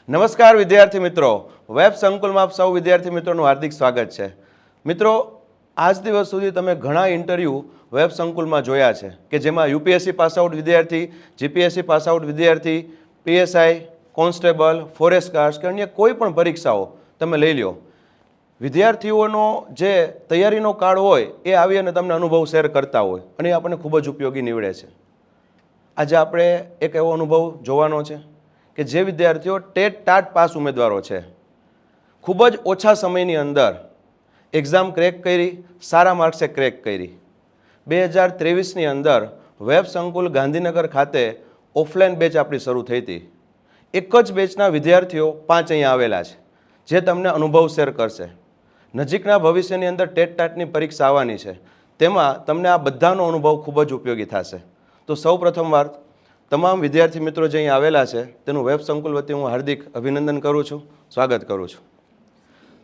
નમસ્કાર વિદ્યાર્થી મિત્રો, વેબ સંકુલમાં આપ સૌ વિદ્યાર્થી મિત્રોનું હાર્દિક સ્વાગત છે. મિત્રો, આજ દિવસ સુધી તમે ઘણા ઇન્ટરવ્યૂ વેબ સંકુલમાં જોયા છે કે જેમાં યુપીએસસી પાસ આઉટ વિદ્યાર્થી, જીપીએસસી પાસ આઉટ વિદ્યાર્થી, પીએસઆઈ, કોન્સ્ટેબલ, ફોરેસ્ટ ગાર્ડ્સ કે અન્ય કોઈ પણ પરીક્ષાઓ તમે લઈ લો, વિદ્યાર્થીઓનો જે તૈયારીનો કાળ હોય એ આવી અને તમને અનુભવ શેર કરતા હોય અને એ આપણને ખૂબ જ ઉપયોગી નીવડે છે. આજે આપણે એક એવો અનુભવ જોવાનો છે કે જે વિદ્યાર્થીઓ ટેટ ટાટ પાસ ઉમેદવારો છે, ખૂબ જ ઓછા સમયની અંદર એક્ઝામ ક્રેક કરી, સારા માર્ક્સે ક્રેક કરી. 2023ની અંદર વેબ સંકુલ ગાંધીનગર ખાતે ઓફલાઈન બેચ આપણી શરૂ થઈ હતી. એક જ બેચના વિદ્યાર્થીઓ 5 અહીંયા આવેલા છે જે તમને અનુભવ શેર કરશે. નજીકના ભવિષ્યની અંદર ટેટ ટાટની પરીક્ષા આવવાની છે, તેમાં તમને આ બધાનો અનુભવ ખૂબ જ ઉપયોગી થશે. તો સૌ પ્રથમવાર તમામ વિદ્યાર્થી મિત્રો જે અહીં આવેલા છે તેનું વેબ સંકુલ વતી હું હાર્દિક અભિનંદન કરું છું, સ્વાગત કરું છું.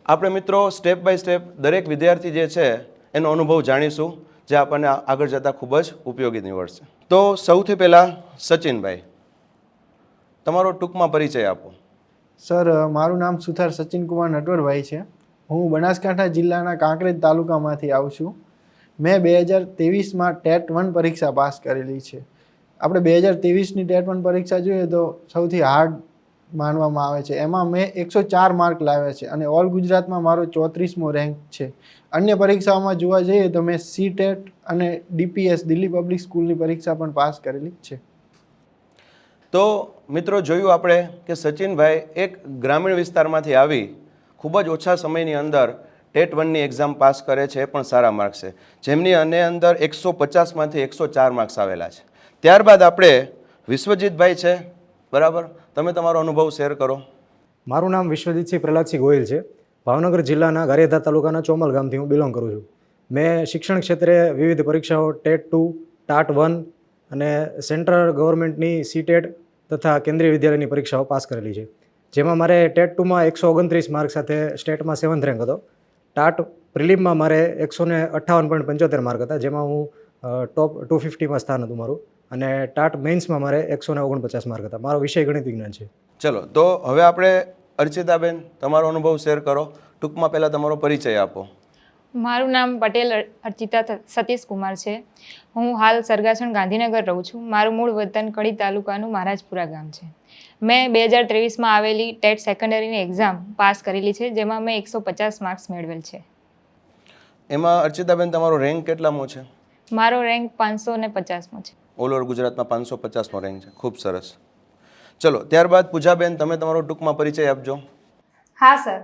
આપણે મિત્રો સ્ટેપ બાય સ્ટેપ દરેક વિદ્યાર્થી જે છે એનો અનુભવ જાણીશું, જે આપણને આગળ જતાં ખૂબ જ ઉપયોગી નીવડશે. તો સૌથી પહેલાં સચિનભાઈ, તમારો ટૂંકમાં પરિચય આપો. સર, મારું નામ સુથાર સચિનકુમાર નટવરભાઈ છે. હું બનાસકાંઠા જિલ્લાના કાંકરેજ તાલુકામાંથી આવું છું. મેં 2023માં ટેટ 1 પરીક્ષા પાસ કરેલી છે. આપણે 2023ની ટેટ 1 પરીક્ષા જોઈએ તો સૌથી હાર્ડ માનવામાં આવે છે. એમાં મેં 104 માર્ક લાવ્યા છે અને ઓલ ગુજરાતમાં મારો 34મો રેન્ક છે. અન્ય પરીક્ષાઓમાં જોવા જઈએ તો મેં સીટેટ અને ડીપીએસ દિલ્હી પબ્લિક સ્કૂલની પરીક્ષા પણ પાસ કરેલી છે. તો મિત્રો જોયું આપણે કે સચિનભાઈ એક ગ્રામીણ વિસ્તારમાંથી આવી ખૂબ જ ઓછા સમયની અંદર ટેટ 1ની એક્ઝામ પાસ કરે છે, એ પણ સારા માર્ક્સ છે, જેમની અંદર 150માંથી 104 માર્ક્સ આવેલા છે. ત્યારબાદ આપણે વિશ્વજીતભાઈ છે, બરાબર, તમે તમારો અનુભવ શેર કરો. મારું નામ વિશ્વજીતસિંહ પ્રહલાદસિંહ ગોહિલ છે. ભાવનગર જિલ્લાના ગારિયાધાર તાલુકાના ચોમલ ગામથી હું બિલોંગ કરું છું. મેં શિક્ષણ ક્ષેત્રે વિવિધ પરીક્ષાઓ ટેટ 2, ટાટ 1 અને સેન્ટ્રલ ગવર્મેન્ટની સીટેટ તથા કેન્દ્રીય વિદ્યાલયની પરીક્ષાઓ પાસ કરેલી છે. જેમાં મારે ટેટ 2માં 129 માર્ક સાથે સ્ટેટમાં 7th રેન્ક હતો. ટાટ પ્રિલિમમાં મારે 158.75 માર્ક હતા, જેમાં હું ટોપ 250માં સ્થાન હતું મારું. અને ટાટ મેઇન્સમાં મારે 149 માર્ક હતા. મારો વિષય ગણિત વિજ્ઞાન છે. ચલો, તો હવે આપણે અર્ચિતાબેન, તમારો અનુભવ શેર કરો. ટૂંકમાં પહેલાં તમારો પરિચય આપો. મારું નામ પટેલ અર્ચિતા સતીશ કુમાર છે. હું હાલ સરગાસણ ગાંધીનગર રહું છું. મારું મૂળ વતન કડી તાલુકાનું મહારાજપુરા ગામ છે. મેં 2023માં આવેલી ટેટ સેકન્ડરીની એક્ઝામ પાસ કરેલી છે, જેમાં મેં 150 માર્ક્સ મેળવેલ છે. એમાં અર્ચિતાબેન તમારો રેન્ક કેટલામો છે? મારો રેન્ક 550મો છે. ઓલ ઓવર ગુજરાતમાં 550મો રેન્ક છે, ખૂબ સરસ. ચલો, ત્યારબાદ પૂજાબેન, તમે તમારો ટૂંકમાં પરિચય આપજો. હા સર,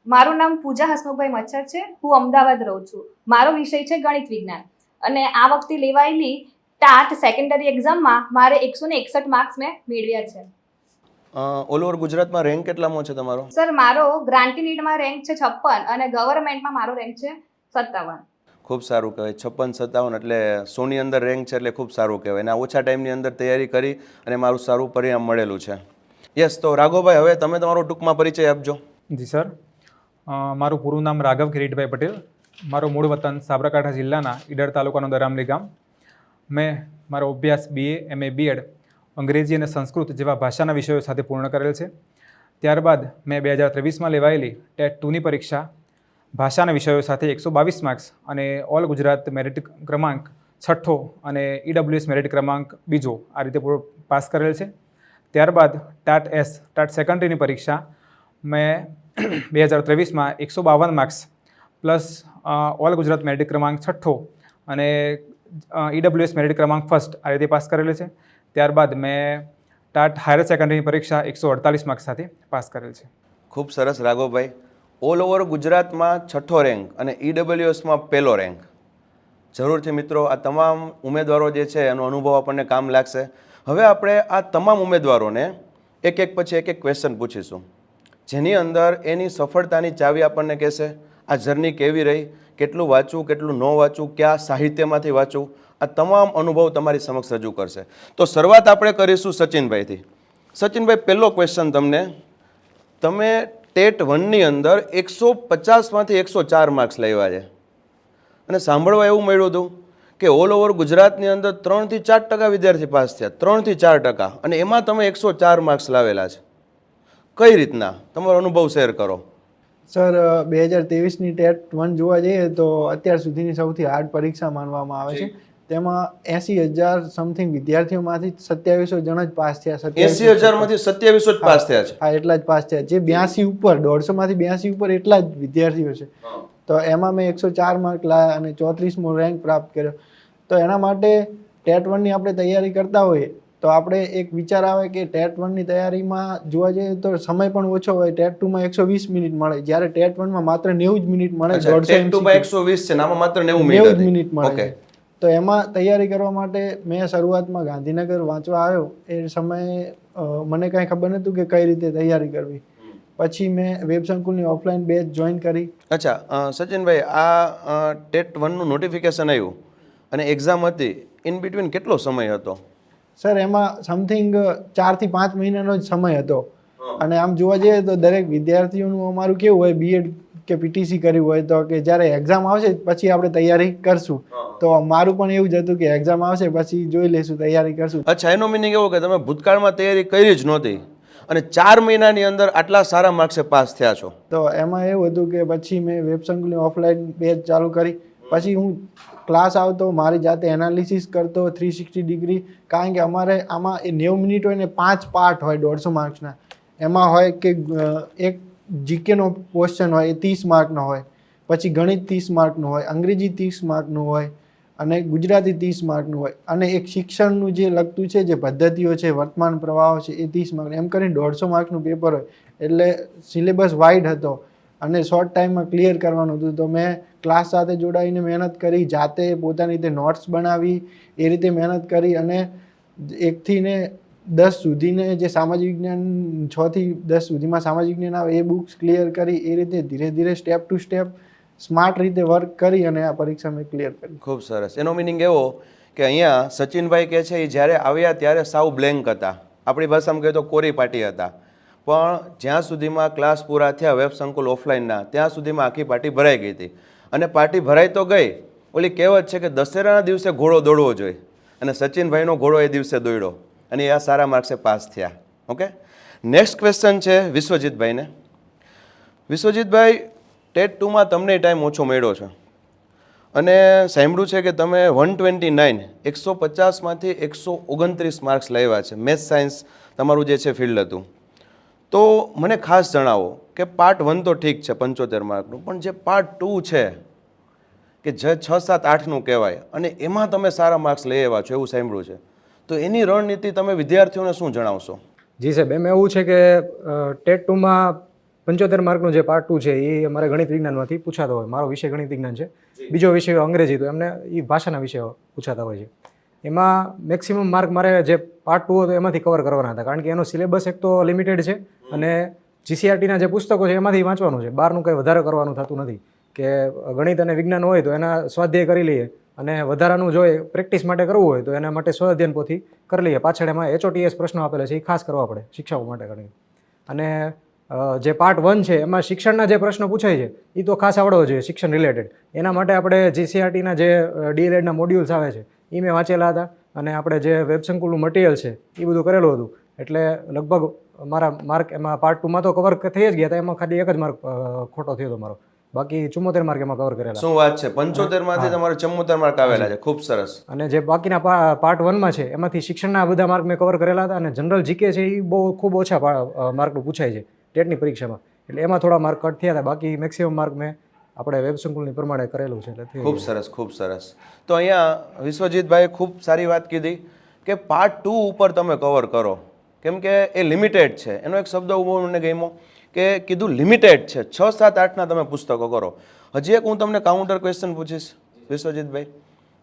મારું નામ પૂજા હસમુખભાઈ મચ્છર છે. હું અમદાવાદ રહું છું. મારો વિષય છે ગણિત વિજ્ઞાન અને આ વખતે લેવાયેલી ટાટ સેકન્ડરી એક્ઝામમાં મારે 161 માર્ક્સ મેં મેળવ્યા છે. ઓલ ઓવર ગુજરાતમાં રેન્ક કેટલામો છે તમારો? સર, મારો ગ્રાન્ટી નીડમાં રેન્ક છે 56 અને ગવર્મેન્ટમાં મારો રેન્ક છે 57. ખૂબ સારું કહેવાય. 56, 57 એટલે 100ની અંદર રેન્ક છે, એટલે ખૂબ સારું કહેવાય. અને આ ઓછા ટાઈમની અંદર તૈયારી કરી અને મારું સારું પરિણામ મળેલું છે. યસ, તો રાઘવભાઈ, હવે તમે તમારો ટૂંકમાં પરિચય આપજો. જી સર, મારું પૂરું નામ રાઘવ કિરીટભાઈ પટેલ. મારો મૂળ વતન સાબરકાંઠા જિલ્લાના ઈડર તાલુકાનું દરામલી ગામ. મેં મારો અભ્યાસ BA, MA, BEd અંગ્રેજી અને સંસ્કૃત જેવા ભાષાના વિષયો સાથે પૂર્ણ કરેલ છે. ત્યારબાદ મેં 2023માં લેવાયેલી ટેટ 2ની પરીક્ષા ભાષાના વિષયો સાથે 122 માર્ક્સ અને ઓલ ગુજરાત મેરિટ ક્રમાંક 6 અને EWS મેરિટ ક્રમાંક 2 આ રીતે પાસ કરેલ છે. ત્યારબાદ ટાટ સેકન્ડરીની પરીક્ષા મેં 2023માં 152 marks plus all Gujarat merit ક્રમાંક 6 અને EWS મેરિટ ક્રમાંક 1 આ રીતે પાસ કરેલ છે. ત્યારબાદ મેં ટાટ હાયર સેકન્ડરીની પરીક્ષા 148 માર્ક્સ સાથે પાસ કરેલ છે. ખૂબ સરસ રાઘવભાઈ. ઓલ ઓવર ગુજરાતમાં 6થો રેન્ક અને EWSમાં 1લો રેન્ક. જરૂરથી મિત્રો આ તમામ ઉમેદવારો જે છે એનો અનુભવ આપણને કામ લાગશે. હવે આપણે આ તમામ ઉમેદવારોને એક એક પછી એક ક્વેશ્ચન પૂછીશું, જેની અંદર એની સફળતાની ચાવી આપણને કહેશે. આ જર્ની કેવી રહી, કેટલું વાંચવું, કેટલું ન વાંચવું, કયા સાહિત્યમાંથી વાંચવું, આ તમામ અનુભવ તમારી સમક્ષ રજૂ કરશે. તો શરૂઆત આપણે કરીશું સચિનભાઈથી. સચિનભાઈ, પહેલો ક્વેશ્ચન તમને, તમે ટેટ 1ની અંદર 150માંથી 104 માર્ક્સ લાવ્યા છે અને સાંભળવા એવું મળ્યું હતું કે ઓલ ઓવર ગુજરાતની અંદર 3 થી 4% વિદ્યાર્થી પાસ થયા, 3 થી 4%, અને એમાં તમે 104 માર્ક્સ લાવેલા છે. કઈ રીતના તમારો અનુભવ શેર કરો. સર 2023ની ટેટ 1 જોવા જઈએ તો અત્યાર સુધીની સૌથી હાર્ડ પરીક્ષા માનવામાં આવે છે. તેમાં 80,000 સમથિંગ વિદ્યાર્થીઓમાંથી 2700 જણ જ પાસ થયા. 80,000 માંથી 2700 જ પાસ થયા છે. હા, એટલા જ પાસ થયા. જે 82 ઉપર 150 માંથી 82 ઉપર એટલા જ વિદ્યાર્થીઓ છે. તો એમાં મેં 104 માર્ક લાયા અને 34મો રેન્ક પ્રાપ્ત કર્યો. તો એના માટે ટેટ 1ની આપણે તૈયારી કરતા હોઈએ તો આપણે એક વિચાર આવે કે ટેટ 1ની તૈયારીમાં જોવા જઈએ તો સમય પણ ઓછો હોય. ટેટ 2માં 120 મિનિટ મળે, જ્યારે ટેટ 1માં માત્ર 90 જ મિનિટ મળે. અચ્છા, ટેટ 2 માં 120 છે ને આમાં માત્ર 90 મિનિટ 90 હતી. મિનિટ મળે ઓકે. છે. તો એમાં તૈયારી કરવા માટે મેં શરૂઆતમાં ગાંધીનગર વાંચવા આવ્યો. એ સમયે મને કાંઈ ખબર નહોતું કે કઈ રીતે તૈયારી કરવી. પછી મેં વેબ સંકુલની ઓફલાઈન બેચ જોઈન કરી. અચ્છા, સચિનભાઈ, આ ટેટ 1 નું નોટિફિકેશન આવ્યું અને એક્ઝામ હતી, ઇન બિટવીન કેટલો સમય હતો? સર એમાં સમથિંગ 4 થી 5 મહિનાનો જ સમય હતો. અને આમ જોવા જઈએ તો દરેક વિદ્યાર્થીઓનું અમારું કેવું હોય, બીએડ કે પીટીસી કર્યું હોય તો કે જ્યારે એક્ઝામ આવશે પછી આપણે તૈયારી કરશું. તો મારું પણ એવું જ હતું કે એક્ઝામ આવશે પછી જોઈ લઈશું, તૈયારી કરશું. અચ્છા, એનો મિનિંગ એવો કે તમે ભૂતકાળમાં તૈયારી કરી જ નહોતી અને 4 મહિનાની અંદર આટલા સારા માર્ક્સે પાસ થયા છો. તો એમાં એવું હતું કે પછી મેં વેબ સંકુલની ઓફલાઈન બેચ ચાલુ કરી. પછી હું ક્લાસ આવતો, મારી જાતે એનાલિસિસ કરતો 360 ડિગ્રી. કારણ કે અમારે આમાં 90 મિનિટ હોય ને 5 પાર્ટ હોય 150 માર્ક્સના. એમાં હોય કે એક જીકેનો ક્વેશ્ચન હોય એ 30 માર્કનો હોય, પછી ગણિત 30 માર્કનું હોય, અંગ્રેજી 30 માર્કનું હોય અને ગુજરાતી 30 માર્કનું હોય, અને એક શિક્ષણનું જે લગતું છે, જે પદ્ધતિઓ છે, વર્તમાન પ્રવાહો છે એ 30 માર્ક. એમ કરીને 150 માર્કનું પેપર હોય. એટલે સિલેબસ વાઇડ હતો અને શોર્ટ ટાઈમમાં ક્લિયર કરવાનું હતું. તો મેં ક્લાસ સાથે જોડાઈને મહેનત કરી, જાતે પોતાની રીતે નોટ્સ બનાવી, એ રીતે મહેનત કરી અને 1 થી ને 10 સુધીને જે સામાજિક વિજ્ઞાન 6 થી 10 સુધીમાં સામાજિક વિજ્ઞાન આવે એ બુક્સ ક્લિયર કરી. એ રીતે ધીરે ધીરે સ્ટેપ ટુ સ્ટેપ સ્માર્ટ રીતે વર્ક કરી અને આ પરીક્ષા મેં ક્લિયર કરી. ખૂબ સરસ. એનો મિનિંગ એવો કે અહીંયા સચિનભાઈ કહે છે એ જ્યારે આવ્યા ત્યારે સાવ બ્લેન્ક હતા, આપણી ભાષામાં કહીએ તો કોરી પાટી હતા. પણ જ્યાં સુધીમાં ક્લાસ પૂરા થયા વેબ સંકુલ ઓફલાઈનના, ત્યાં સુધીમાં આખી પાર્ટી ભરાઈ ગઈ હતી. અને પાર્ટી ભરાઈ તો ગઈ, ઓલી કહેવત છે કે દશેરાના દિવસે ઘોડો દોડવો જોઈએ, અને સચિનભાઈનો ઘોડો એ દિવસે દોડ્યો અને એ આ સારા માર્ક્સે પાસ થયા. ઓકે, નેક્સ્ટ ક્વેશ્ચન છે વિશ્વજીતભાઈને. વિશ્વજીતભાઈ, ટેટ 2માં તમને ટાઈમ ઓછો મળ્યો છે અને સાંભળ્યું છે કે તમે 129 150માંથી 129 માર્ક્સ લાવ્યા છે. મેથ્સ સાયન્સ તમારું જે છે ફિલ્ડ હતું. તો મને ખાસ જણાવો કે પાર્ટ 1 તો ઠીક છે 75 માર્કનું, પણ જે પાર્ટ 2 છે કે જે 6, 7, 8નું કહેવાય અને એમાં તમે સારા માર્ક્સ લઈ આવ્યા છો એવું સાંભળ્યું છે. તો એની રણનીતિ તમે વિદ્યાર્થીઓને શું જણાવશો? જી સાહેબ, એમ એવું છે કે ટેટ 2માં 75 માર્કનું જે પાર્ટ 2 છે એ અમારે ગણિત વિજ્ઞાનમાંથી પૂછાતો હોય. મારો વિષય ગણિત વિજ્ઞાન છે, બીજો વિષય અંગ્રેજી, તો એમને એ ભાષાના વિષયો પૂછાતા હોય છે. એમાં મેક્સિમમ માર્ક મારે જે પાર્ટ 2 હતો એમાંથી કવર કરવાના હતા, કારણ કે એનો સિલેબસ એક તો લિમિટેડ છે અને જીસીઆરટીના જે પુસ્તકો છે એમાંથી વાંચવાનું છે. બહારનું કંઈ વધારે કરવાનું થતું નથી. કે ગણિત અને વિજ્ઞાન હોય તો એના સ્વાધ્યાય કરી લઈએ અને વધારાનું જો પ્રેક્ટિસ માટે કરવું હોય તો એના માટે સ્વઅધ્યયન પોથી કરી લઈએ. પાછળ એમાં HOTS પ્રશ્નો આપેલા છે એ ખાસ કરવા પડે શિક્ષકો માટે ગણિત. અને જે પાર્ટ 1 છે એમાં શિક્ષણના જે પ્રશ્નો પૂછાય છે એ તો ખાસ આવડવો જોઈએ, શિક્ષણ રિલેટેડ. એના માટે આપણે જીસીઆરટીના જે DLEDના મોડ્યુલ્સ આવે છે એ મેં વાંચેલા હતા અને આપણે જે વેબ સંકુલનું મટીરિયલ છે એ બધું કરેલું હતું. એટલે લગભગ મારા માર્ક એમાં પાર્ટ 2માં તો કવર થઈ જ ગયા હતા. એમાં ખાલી એક જ માર્ક ખોટો થયો હતો મારો, બાકી 74 માર્ક એમાં કવર કરેલા. શું વાત છે, 75માંથી તમારે 74 માર્ક આવેલા છે. ખૂબ સરસ. અને જે બાકીના પાર્ટ 1માં છે એમાંથી શિક્ષણના બધા માર્ક મેં કવર કરેલા હતા અને જનરલ જીકે છે એ બહુ ખૂબ ઓછા માર્કનું પૂછાય છે ટેટની પરીક્ષામાં, એટલે એમાં થોડા માર્ક કટ થયા હતા. બાકી મેક્સિમમ માર્ક મેં આપણે વેબ સંકુલની પ્રમાણે કરેલું છે. એટલે ખૂબ સરસ, ખૂબ સરસ. તો અહીંયા વિશ્વજીતભાઈએ ખૂબ સારી વાત કીધી કે પાર્ટ 2 ઉપર તમે કવર કરો, કેમ કે એ લિમિટેડ છે. એનો એક શબ્દ ઉભો મને ગમ્યો કે કીધું લિમિટેડ છે. 6, 7, 8ના તમે પુસ્તકો કરો. હજી એક હું તમને કાઉન્ટર ક્વેશ્ચન પૂછીશ વિશ્વજીતભાઈ.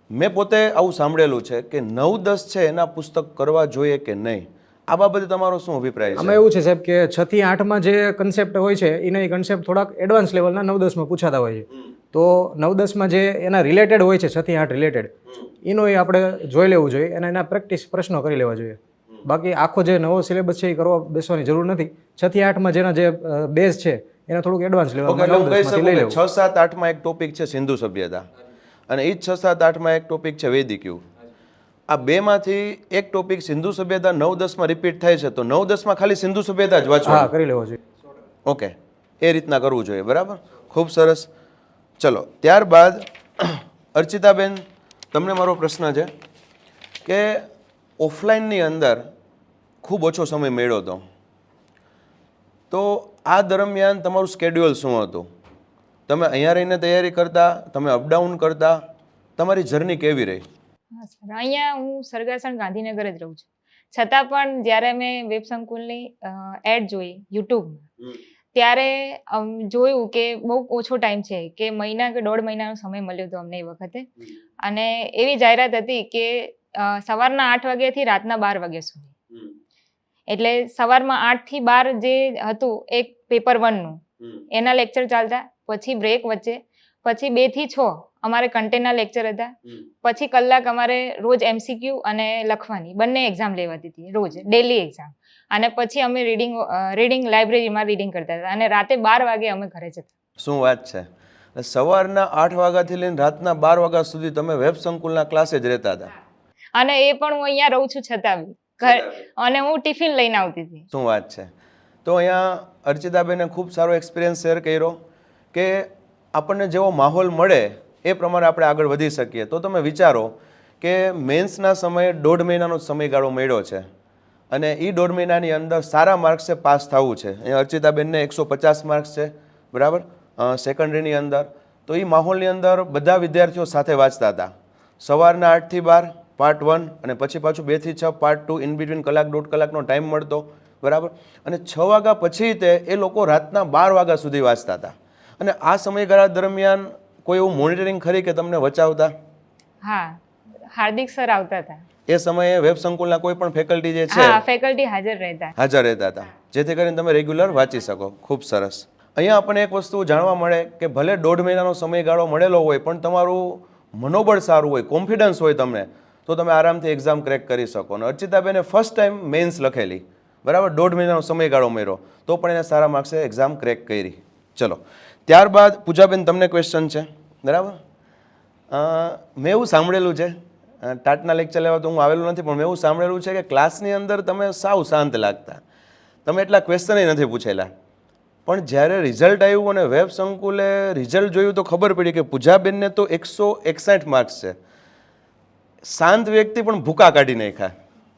મેં પોતે આવું સાંભળેલું છે કે 9, 10 છે એના પુસ્તક કરવા જોઈએ કે નહીં, આ બાબતે તમારો શું અભિપ્રાય છે? આમાં એવું છે સાહેબ કે 6 થી 8માં જે કન્સેપ્ટ હોય છે એના એ કન્સેપ્ટ થોડાક એડવાન્સ લેવલના 9, 10માં પૂછાતા હોય છે. તો 9, 10માં જે એના રિલેટેડ હોય છે 6 થી 8 રિલેટેડ, એનો એ આપણે જોઈ લેવું જોઈએ અને એના પ્રેક્ટિસ પ્રશ્નો કરી લેવા જોઈએ. બાકી આખો જે નવો સિલેબસ છે એ કરવા બેસવાની જરૂર નથી. 6 થી 8માં જેના જે બેઝ છે એને થોડુંક એડવાન્સ લેવલમાં 9, 10માંથી લઈ લેવું. 6, 7, 8માં એક ટોપિક છે સિંધુ સભ્યતા અને એ જ 6, 7, 8માં એક ટોપિક છે વૈદિક યુગ. આ બેમાંથી એક ટોપિક સિંધુ સભ્યતા 9-10માં રિપીટ થાય છે, તો 9-10માં ખાલી સિંધુ સભ્યતા જ હા વાંચવાનું. કરી લેવો જોઈએ. ઓકે, એ રીતના કરવું જોઈએ. બરાબર, ખૂબ સરસ. ચલો, ત્યારબાદ અર્ચિતાબેન, તમને મારો પ્રશ્ન છે કે ઓફલાઈનની અંદર ખૂબ ઓછો સમય મળ્યો હતો, તો આ દરમિયાન તમારું સ્કેડ્યુલ શું હતું? તમે અહીંયા રહીને તૈયારી કરતા, તમે અપડાઉન કરતા, તમારી જર્ની કેવી રહી? હા સર, અહીંયા હું સરગાસણ ગાંધીનગર જ રહું છું. છતાં પણ જ્યારે મેં વેબ સંકુલની એડ જોઈ યુટ્યુબમાં, ત્યારે જોયું કે બહુ ઓછો ટાઈમ છે, કે મહિના કે 1.5 મહિનાનો સમય મળ્યો હતો અમને એ વખતે. અને એવી જાહેરાત હતી કે સવારના 8 વાગ્યાથી રાતના 12 વાગ્યા સુધી. એટલે સવારમાં 8 થી 12 જે હતું એક પેપર 1નું એના લેક્ચર ચાલતા, પછી બ્રેક વચ્ચે, પછી 2 થી 6 અમારે કન્ટેન્ટના લેક્ચર હતા, પછી કલાક અમારે રોજ MCQ અને લખવાની બંને એક્ઝામ લેવાતી હતી, રોજ ડેલી એક્ઝામ. અને પછી અમે રીડિંગ લાઇબ્રેરીમાં રીડિંગ કરતા હતા, અને રાતે 12 વાગે અમે ઘરે જતા. શું વાત છે! સવારના 8 વાગ્યાથી લઈને રાતના 12 વાગ્યા સુધી તમે વેબ સંકુલના ક્લાસે જ રહેતા હતા? અને એ પણ હું અહીંયા રહું છું છતાં બી ઘર, અને હું ટિફિન લઈને આવતી હતી. શું વાત છે! તો અહીંયા અર્ચિતાબેને ખૂબ સારો એક્સપિરિયન્સ શેર કર્યો કે આપણને જેવો માહોલ મળે એ પ્રમાણે આપણે આગળ વધી શકીએ. તો તમે વિચારો કે મેન્સના સમયે 1.5 મહિનાનો સમયગાળો મળ્યો છે, અને એ 1.5 મહિનાની અંદર સારા માર્ક્સે પાસ થવું છે. અહીંયા અર્ચિતાબેનને 150 માર્ક્સ છે, બરાબર, સેકન્ડરીની અંદર. તો એ માહોલની અંદર બધા વિદ્યાર્થીઓ સાથે વાંચતા હતા. સવારના 8 થી 12 પાર્ટ 1, અને પછી પાછું 2 થી 6 પાર્ટ 2, ઇન બિટવીન કલાક 1.5 કલાકનો ટાઈમ મળતો, બરાબર. અને 6 વાગ્યા પછી એ લોકો રાતના 12 વાગ્યા સુધી વાંચતા હતા. અને આ સમયગાળા દરમિયાન કોઈ એવું મોનિટરિંગ ખરી કે તમને વચાવતા? હા, હાર્દિક સર આવતા હતા. એ સમયે વેબ સંકુલના કોઈ પણ ફેકલ્ટી જે છે હા, ફેકલ્ટી હાજર રહેતા હતા, જેથી કરીને તમે રેગ્યુલર વાંચી શકો. ખૂબ સરસ. અહીંયા આપણને એક વસ્તુ જાણવા મળે કે ભલે 1.5 મહિનાનો સમયગાળો મળેલો હોય, પણ તમારું મનોબળ સારું હોય, કોન્ફિડન્સ હોય તમને, તો તમે આરામથી એક્ઝામ ક્રેક કરી શકો. અને અર્ચિતાબેને ફર્સ્ટ ટાઈમ મેન્સ લખેલી, બરાબર, 1.5 મહિનાનો સમયગાળો મળ્યો, તો પણ એને સારા માર્ક્સે એક્ઝામ ક્રેક કરી. ચલો, ત્યારબાદ પૂજાબેન, તમને ક્વેશ્ચન છે, બરાબર. મેં એવું સાંભળેલું છે, ટાટના લેક્ચર લેવા તો હું આવેલું નથી, પણ મેં એવું સાંભળેલું છે કે ક્લાસની અંદર તમે સાવ શાંત લાગતા, તમે એટલા ક્વેશ્ચન નથી પૂછેલા. પણ જ્યારે રિઝલ્ટ આવ્યું અને વેબ સંકુલે રિઝલ્ટ જોયું તો ખબર પડી કે પૂજાબેનને તો 161 માર્ક્સ છે. શાંત વ્યક્તિ પણ ભૂકા કાઢી નાખ્યા.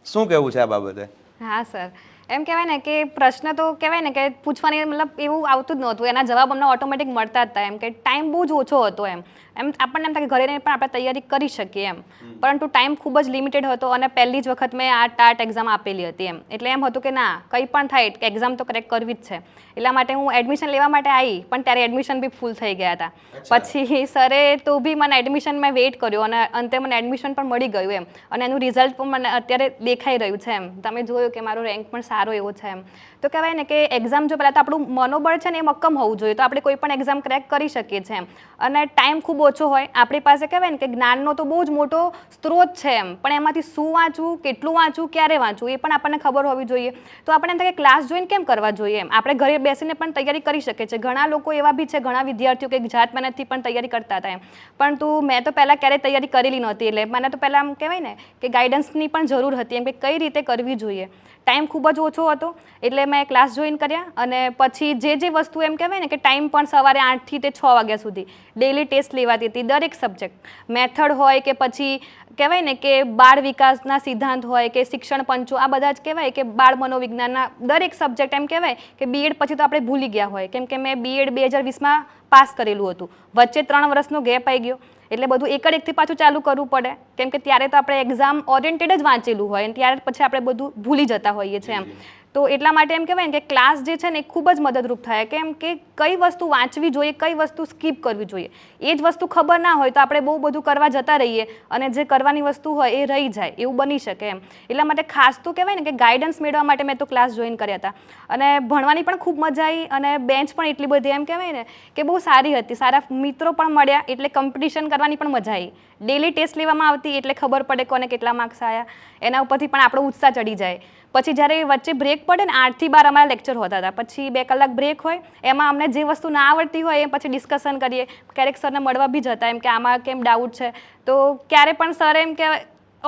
શું કહેવું છે આ બાબતે? હા સર, એમ કહેવાય ને કે પ્રશ્ન તો કહેવાય ને કે પૂછવાની મતલબ એવું આવતું જ નહોતું, એના જવાબ અમને ઓટોમેટિક મળતા જ હતા. એમ કે ટાઈમ બહુ જ ઓછો હતો. એમ આપણને એમ થાય કે ઘરે રહીને પણ આપણે તૈયારી કરી શકીએ એમ, પરંતુ ટાઈમ ખૂબ જ લિમિટેડ હતો. અને પહેલી જ વખત મેં આ ટાટ એક્ઝામ આપેલી હતી એમ, એટલે એમ હતું કે ના, કંઈ પણ થાય એક્ઝામ તો ક્રેક કરવી જ છે. એટલા માટે હું એડમિશન લેવા માટે આવી, પણ ત્યારે એડમિશન બી ફૂલ થઈ ગયા હતા. પછી સરે તો બી મને એડમિશન મેં વેઇટ કર્યો, અને અંતે મને એડમિશન પણ મળી ગયું એમ. અને એનું રિઝલ્ટ પણ મને અત્યારે દેખાઈ રહ્યું છે એમ. તમે જોયું કે મારો રેન્ક પણ સારો એવો છે એમ. તો કહેવાય ને કે એક્ઝામ જો પહેલાં તો આપણું મનોબળ છે ને એ મક્કમ હોવું જોઈએ, તો આપણે કોઈ પણ એક્ઝામ ક્રેક કરી શકીએ છીએ એમ. અને ટાઈમ ખૂબ ઓછો હોય આપણી પાસે, કહેવાય ને કે જ્ઞાનનો તો બહુ જ મોટો સ્ત્રોત છે એમ, પણ એમાંથી શું વાંચવું, કેટલું વાંચવું, ક્યારે વાંચવું એ પણ આપણને ખબર હોવી જોઈએ. તો આપણે એમ થાય કે ક્લાસ જોઈને કેમ કરવા જોઈએ એમ, આપણે ઘરે બેસીને પણ તૈયારી કરી શકીએ છીએ. ઘણા લોકો એવા બી છે, ઘણા વિદ્યાર્થીઓ કે જાત મહેનતથી પણ તૈયારી કરતા હતા એમ. પરંતુ મેં તો પહેલાં ક્યારેય તૈયારી કરેલી નહોતી, એટલે મને તો પહેલાં આમ કહેવાય ને કે ગાઈડન્સની પણ જરૂર હતી એમ, કે કઈ રીતે કરવી જોઈએ. ટાઈમ ખૂબ જ ઓછો હતો, એટલે મેં ક્લાસ જોઈન કર્યા. અને પછી જે વસ્તુ એમ કહેવાય ને કે ટાઈમ પણ સવારે 8 થી 6 વાગ્યા સુધી ડેલી ટેસ્ટ લેવાતી હતી. દરેક સબ્જેક્ટ, મેથડ હોય કે પછી કહેવાય ને કે બાળ વિકાસના સિદ્ધાંત હોય કે શિક્ષણ પંચો, આ બધા જ કહેવાય કે બાળ મનોવિજ્ઞાનના દરેક સબ્જેક્ટ, એમ કહેવાય કે બીએડ પછી તો આપણે ભૂલી ગયા હોય, કેમ કે મેં બીએડ 2020માં પાસ કરેલું હતું. વચ્ચે 3 વર્ષનો ગેપ આવી ગયો, એટલે બધું એકથી પાછું ચાલુ કરવું પડે, કેમ કે ત્યારે તો આપણે એક્ઝામ ઓરિએન્ટેડ જ વાંચેલું હોય, અને ત્યારે પછી આપણે બધું ભૂલી જતા હોઈએ છીએ એમ. તો એટલા માટે એમ કહેવાય ને કે ક્લાસ જે છે ને એ ખૂબ જ મદદરૂપ થાય, કેમ કે કઈ વસ્તુ વાંચવી જોઈએ, કઈ વસ્તુ સ્કીપ કરવી જોઈએ, એ જ વસ્તુ ખબર ના હોય તો આપણે બહુ બધું કરવા જતા રહીએ, અને જે કરવાની વસ્તુ હોય એ રહી જાય, એવું બની શકે એમ. એટલા માટે ખાસ તો કહેવાય ને કે ગાઈડન્સ મેળવવા માટે મેં તો ક્લાસ જોઈન કર્યા હતા. અને ભણવાની પણ ખૂબ મજા આવી, અને બેન્ચ પણ એટલી બધી એમ કહેવાય ને કે બહુ સારી હતી. સારા મિત્રો પણ મળ્યા, એટલે કોમ્પિટિશન કરવાની પણ મજા આવી. ડેલી ટેસ્ટ લેવામાં આવતી, એટલે ખબર પડે કોને કેટલા માર્ક્સ આવ્યા, એના ઉપરથી પણ આપણો ઉત્સાહ ચડી જાય. પછી જ્યારે વચ્ચે બ્રેક પડે ને, 8 થી 12 અમારા લેક્ચર હોતા હતા, પછી 2 કલાક બ્રેક હોય, એમાં અમને જે વસ્તુ ના આવડતી હોય એ પછી ડિસ્કશન કરીએ. ક્યારેક સરને મળવા બી જતા, એમ કે આમાં કેમ ડાઉટ છે, તો ક્યારે પણ સર એમ કે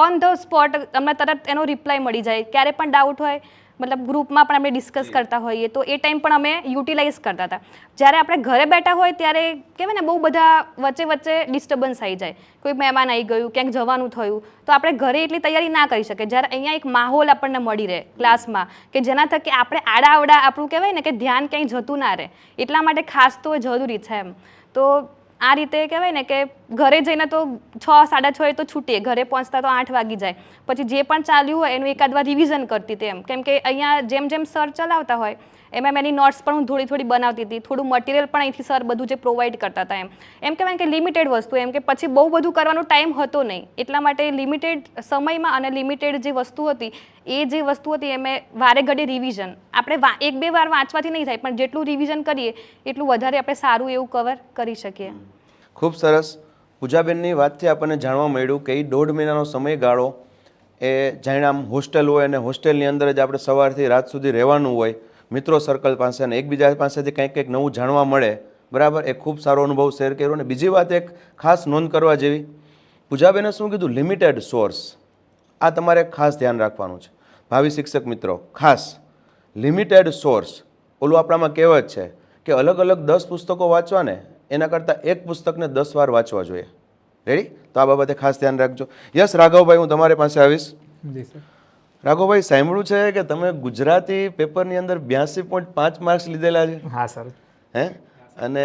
ઓન ધ સ્પોટ તમને તરત એનો રિપ્લાય મળી જાય. ક્યારે પણ ડાઉટ હોય મતલબ ગ્રુપમાં પણ આપણે ડિસ્કસ કરતા હોઈએ તો એ ટાઈમ પણ અમે યુટિલાઇઝ કરતા હતા. જ્યારે આપણે ઘરે બેઠા હોય ત્યારે કહેવાય ને બહુ બધા વચ્ચે ડિસ્ટર્બન્સ આવી જાય, કોઈ મહેમાન આવી ગયું, ક્યાંક જવાનું થયું, તો આપણે ઘરે એટલી તૈયારી ના કરી શકીએ. જ્યારે અહીંયા એક માહોલ આપણને મળી રહે ક્લાસમાં કે જેના થકી આપણે આડાઅવડા આપણું કહેવાય ને કે ધ્યાન ક્યાંય જતું ના રહે, એટલા માટે ખાસ તો જરૂરી છે એમ. તો આ રીતે કહેવાય ને કે ઘરે જઈને તો 6, 6:30 તો છૂટીએ, ઘરે પહોંચતા તો 8 વાગી જાય. પછી જે પણ ચાલ્યું હોય એનું એકાદ વાર રિવિઝન કરતી હતી એમ, કેમ કે અહીંયા જેમ સર ચલાવતા હોય એમ એની નોટ્સ પણ હું થોડી બનાવતી હતી. થોડું મટીરિયલ પણ અહીંથી સર બધું જે પ્રોવાઈડ કરતા હતા એમ કહેવાય કે લિમિટેડ વસ્તુ, એમ કે પછી બહુ બધું કરવાનો ટાઈમ હતો નહીં, એટલા માટે લિમિટેડ સમયમાં અને લિમિટેડ જે વસ્તુ હતી એ મેં વારે ઘડી રિવિઝન, આપણે 1-2 વાર વાંચવાથી નહીં થાય, પણ જેટલું રિવિઝન કરીએ એટલું વધારે આપણે સારું એવું કવર કરી શકીએ. ખૂબ સરસ. પૂજાબેનની વાતથી આપણને જાણવા મળ્યું કે એ 1.5 મહિનાનો સમયગાળો એ જાણે આમ હોસ્ટેલ હોય અને હોસ્ટેલની અંદર જ આપણે સવારથી રાત સુધી રહેવાનું હોય, મિત્રો સર્કલ પાસે અને એકબીજા પાસેથી કંઈક નવું જાણવા મળે, બરાબર. એ ખૂબ સારો અનુભવ શેર કર્યો. અને બીજી વાત એક ખાસ નોંધ કરવા જેવી, પૂજાબેને શું કીધું, લિમિટેડ સોર્સ. આ તમારે ખાસ ધ્યાન રાખવાનું છે ભાવિ શિક્ષક મિત્રો, ખાસ લિમિટેડ સોર્સ. ઓલું આપણામાં કહેવત છે કે અલગ અલગ 10 પુસ્તકો વાંચવા ને એના કરતાં એક પુસ્તકને 10 વાર વાંચવા જોઈએ. રેડી? તો આ બાબતે ખાસ ધ્યાન રાખજો. યસ રાઘવભાઈ, હું તમારી પાસે આવીશ. જી સર. રાઘવભાઈ, સાંભળ્યું છે કે તમે ગુજરાતી પેપરની અંદર 82.5 માર્ક્સ લીધેલા છે. હા સર. હે? અને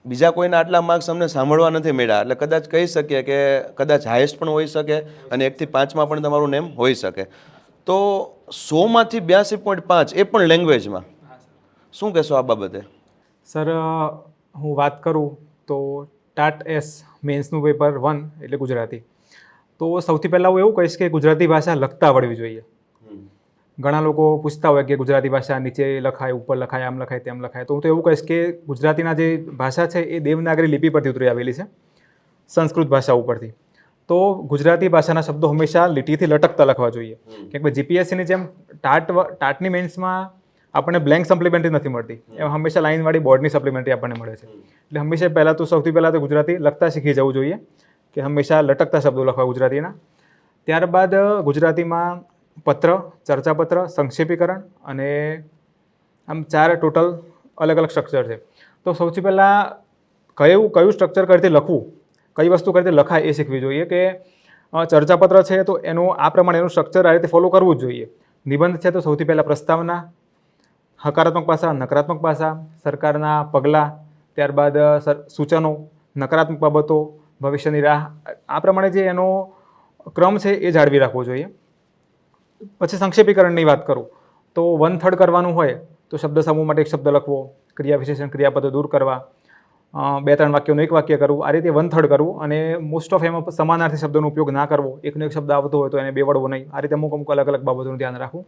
બીજા કોઈના આટલા માર્ક્સ અમને સાંભળવા નથી મળ્યા, એટલે કદાચ કહી શકીએ કે કદાચ હાઈએસ્ટ પણ હોઈ શકે અને 1 થી 5માં પણ તમારું નેમ હોઈ શકે. તો 100માંથી 82.5, એ પણ લેંગ્વેજમાં, શું કહેશો આ બાબતે? સર હું વાત કરું તો ટાટ એસ મેન્સનું પેપર 1 એટલે ગુજરાતી, તો સૌથી પહેલાં હું એવું કહીશ કે ગુજરાતી ભાષા લખતા આવડવી જોઈએ. ઘણા લોકો પૂછતા હોય કે ગુજરાતી ભાષા નીચે લખાય, ઉપર લખાય, આમ લખાય, તેમ લખાય, તો હું તો એવું કહીશ કે ગુજરાતીના જે ભાષા છે એ દેવનાગરી લિપિ પરથી ઉતરી આવેલી છે, સંસ્કૃત ભાષા ઉપરથી. તો ગુજરાતી ભાષાના શબ્દો હંમેશા લીટીથી લટકતા લખવા જોઈએ. કેમ કે જીપીએસસીની જેમ ટાટની મેન્સમાં આપણને બ્લેન્ક સપ્લિમેન્ટરી નથી મળતી, એમાં હંમેશા લાઇનવાળી બોર્ડની સપ્લિમેન્ટરી આપણને મળે છે. એટલે હંમેશા સૌથી પહેલાં તો ગુજરાતી લખતા શીખી જવું જોઈએ, કે હંમેશા લટકતા શબ્દો લખવા ગુજરાતીના. ત્યારબાદ ગુજરાતીમાં પત્ર, ચર્ચાપત્ર, સંક્ષેપીકરણ અને આમ 4 ટોટલ અલગ અલગ સ્ટ્રક્ચર છે. તો સૌથી પહેલાં કયું સ્ટ્રક્ચર કઈ રીતે લખવું, કઈ વસ્તુ કઈ રીતે લખાય એ શીખવી જોઈએ. કે ચર્ચાપત્ર છે તો એનું આ પ્રમાણે એનું સ્ટ્રક્ચર આ રીતે ફોલો કરવું જ જોઈએ. નિબંધ છે તો સૌથી પહેલાં પ્રસ્તાવના, હકારાત્મક પાસા, નકારાત્મક પાસા, સરકારના પગલાં, ત્યારબાદ સૂચનો, નકારાત્મક બાબતો, ભવિષ્યની રાહ, આ પ્રમાણે જે એનો ક્રમ છે એ જાળવી રાખવો જોઈએ. પછી સંક્ષેપીકરણની વાત કરું તો 1/3 કરવાનું હોય તો શબ્દ સમૂહ માટે એક શબ્દ લખવો, ક્રિયા વિશેષણ ક્રિયાપદો દૂર કરવા, 2-3 વાક્યોનું એક વાક્ય કરવું, આ રીતે 1/3 કરવું. અને મોસ્ટ ઓફ એમાં સમાનાર્થી શબ્દોનો ઉપયોગ ના કરવો, એકનો એક શબ્દ આવતો હોય તો એને બેવડવો નહીં, આ રીતે અમુક અલગ અલગ બાબતોનું ધ્યાન રાખવું.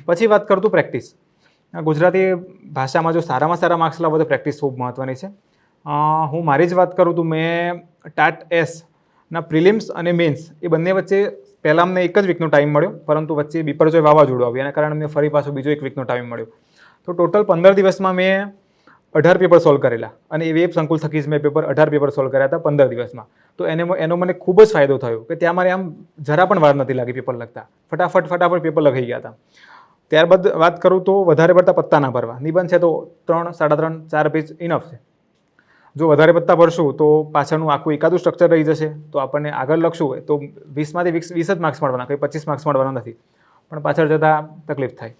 પછી વાત કરતું પ્રેક્ટિસ. ગુજરાતી ભાષામાં જો સારામાં સારા માર્ક્સ લાવો તો પ્રેક્ટિસ ખૂબ મહત્ત્વની છે. હું મારી જ વાત કરું તો મેં ટાટ એસના પ્રિલિમ્સ અને મેન્સ એ બંને વચ્ચે પહેલાં અમને 1 જ વીકનો ટાઈમ મળ્યો, પરંતુ વચ્ચે બિપરજોય વાવાઝોડું આવ્યું, એના કારણે મેં ફરી પાછો બીજો 1 વીકનો ટાઈમ મળ્યો. તો ટોટલ 15 દિવસમાં મેં 18 પેપર સોલ્વ કરેલા, અને એ વેબ સંકુલ થકી જ મેં 18 પેપર સોલ્વ કર્યા હતા 15 દિવસમાં. તો એનો મને ખૂબ જ ફાયદો થયો કે ત્યાં મારે આમ જરા પણ વાર નથી લાગી પેપર લખતા, ફટાફટ પેપર લખાઈ ગયા હતા. ત્યારબાદ વાત કરું તો વધારે પડતા પત્તા ના ભરવા. નિબંધ છે તો 3, 3.5, 4 પેજ ઇનફ છે. જો વધારે પત્તા ભરશું તો પાછળનું આખું એકાદું સ્ટ્રક્ચર રહી જશે, તો આપણને આગળ લખશું તો 20માંથી 20 જ માર્ક્સ મળવાના, કંઈ 25 માર્ક્સ મળવાના નથી, પણ પાછળ જતાં તકલીફ થાય.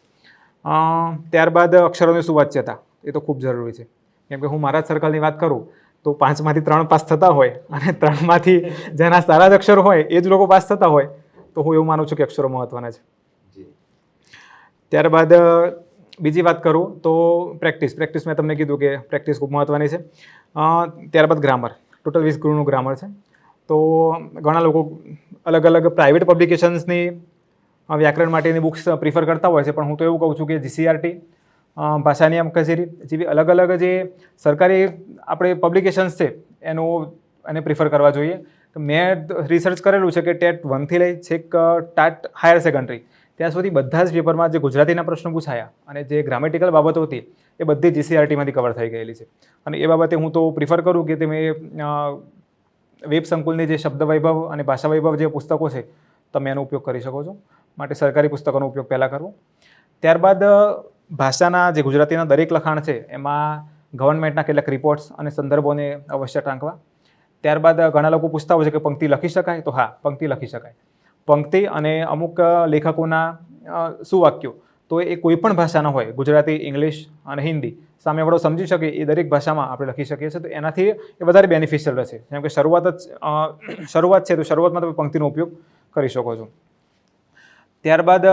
ત્યારબાદ અક્ષરોની સુવાચ્યતા, એ તો ખૂબ જરૂરી છે. કેમ કે હું મારા જ સર્કલની વાત કરું તો 5માંથી 3 પાસ થતા હોય અને 3માંથી જેના સારા જ અક્ષરો હોય એ જ લોકો પાસ થતા હોય, તો હું એવું માનું છું કે અક્ષરો મહત્ત્વના છે. ત્યારબાદ બીજી વાત કરું તો પ્રેક્ટિસ મેં તમને કીધું કે પ્રેક્ટિસ ખૂબ મહત્ત્વની છે. ત્યારબાદ ગ્રામર, ટોટલ 20 ગુણનું ગ્રામર છે. તો ઘણા લોકો અલગ અલગ પ્રાઇવેટ પબ્લિકેશન્સની વ્યાકરણ માટેની બુક્સ પ્રિફર કરતા હોય છે, પણ હું તો એવું કહું છું કે જીસીઆરટી, ભાષા નિયામક કચેરી જેવી અલગ અલગ જે સરકારી આપણે પબ્લિકેશન્સ છે એને પ્રિફર કરવા જોઈએ. તો મેં રિસર્ચ કરેલું છે કે ટેટ 1થી લઈ છેક ટાટ હાયર સેકન્ડરી ત્યાં સુધી બધા જ પેપરમાં જે ગુજરાતીના પ્રશ્નો પૂછાયા અને જે ગ્રામેટિકલ બાબતો હતી એ બધી જીસીઆરટીમાંથી કવર થઈ ગયેલી છે. અને એ બાબતે હું તો પ્રિફર કરું કે તમે વેબ સંકુલની જે શબ્દ વૈભવ અને ભાષા વૈભવ જે પુસ્તકો છે તમે એનો ઉપયોગ કરી શકો છો. માટે સરકારી પુસ્તકોનો ઉપયોગ પહેલાં કરવો. ત્યારબાદ ભાષાના જે ગુજરાતીના દરેક લખાણ છે એમાં ગવર્મેન્ટના કેટલાક રિપોર્ટ્સ અને સંદર્ભોને અવશ્ય ટાંકવા. ત્યારબાદ ઘણા લોકો પૂછતા હોય છે કે પંક્તિ લખી શકાય? તો હા, પંક્તિ લખી શકાય. પંક્તિ અને અમુક લેખકોના સુવાક્યો તો એ કોઈ પણ ભાષાના હોય, ગુજરાતી, ઇંગ્લિશ અને હિન્દી, સામેવાળો સમજી શકે એ દરેક ભાષામાં આપણે લખી શકીએ છીએ. તો એનાથી એ વધારે બેનિફિશિયલ રહેશે. જેમ કે શરૂઆત છે તો શરૂઆતમાં તમે પંક્તિનો ઉપયોગ કરી શકો છો. ત્યારબાદ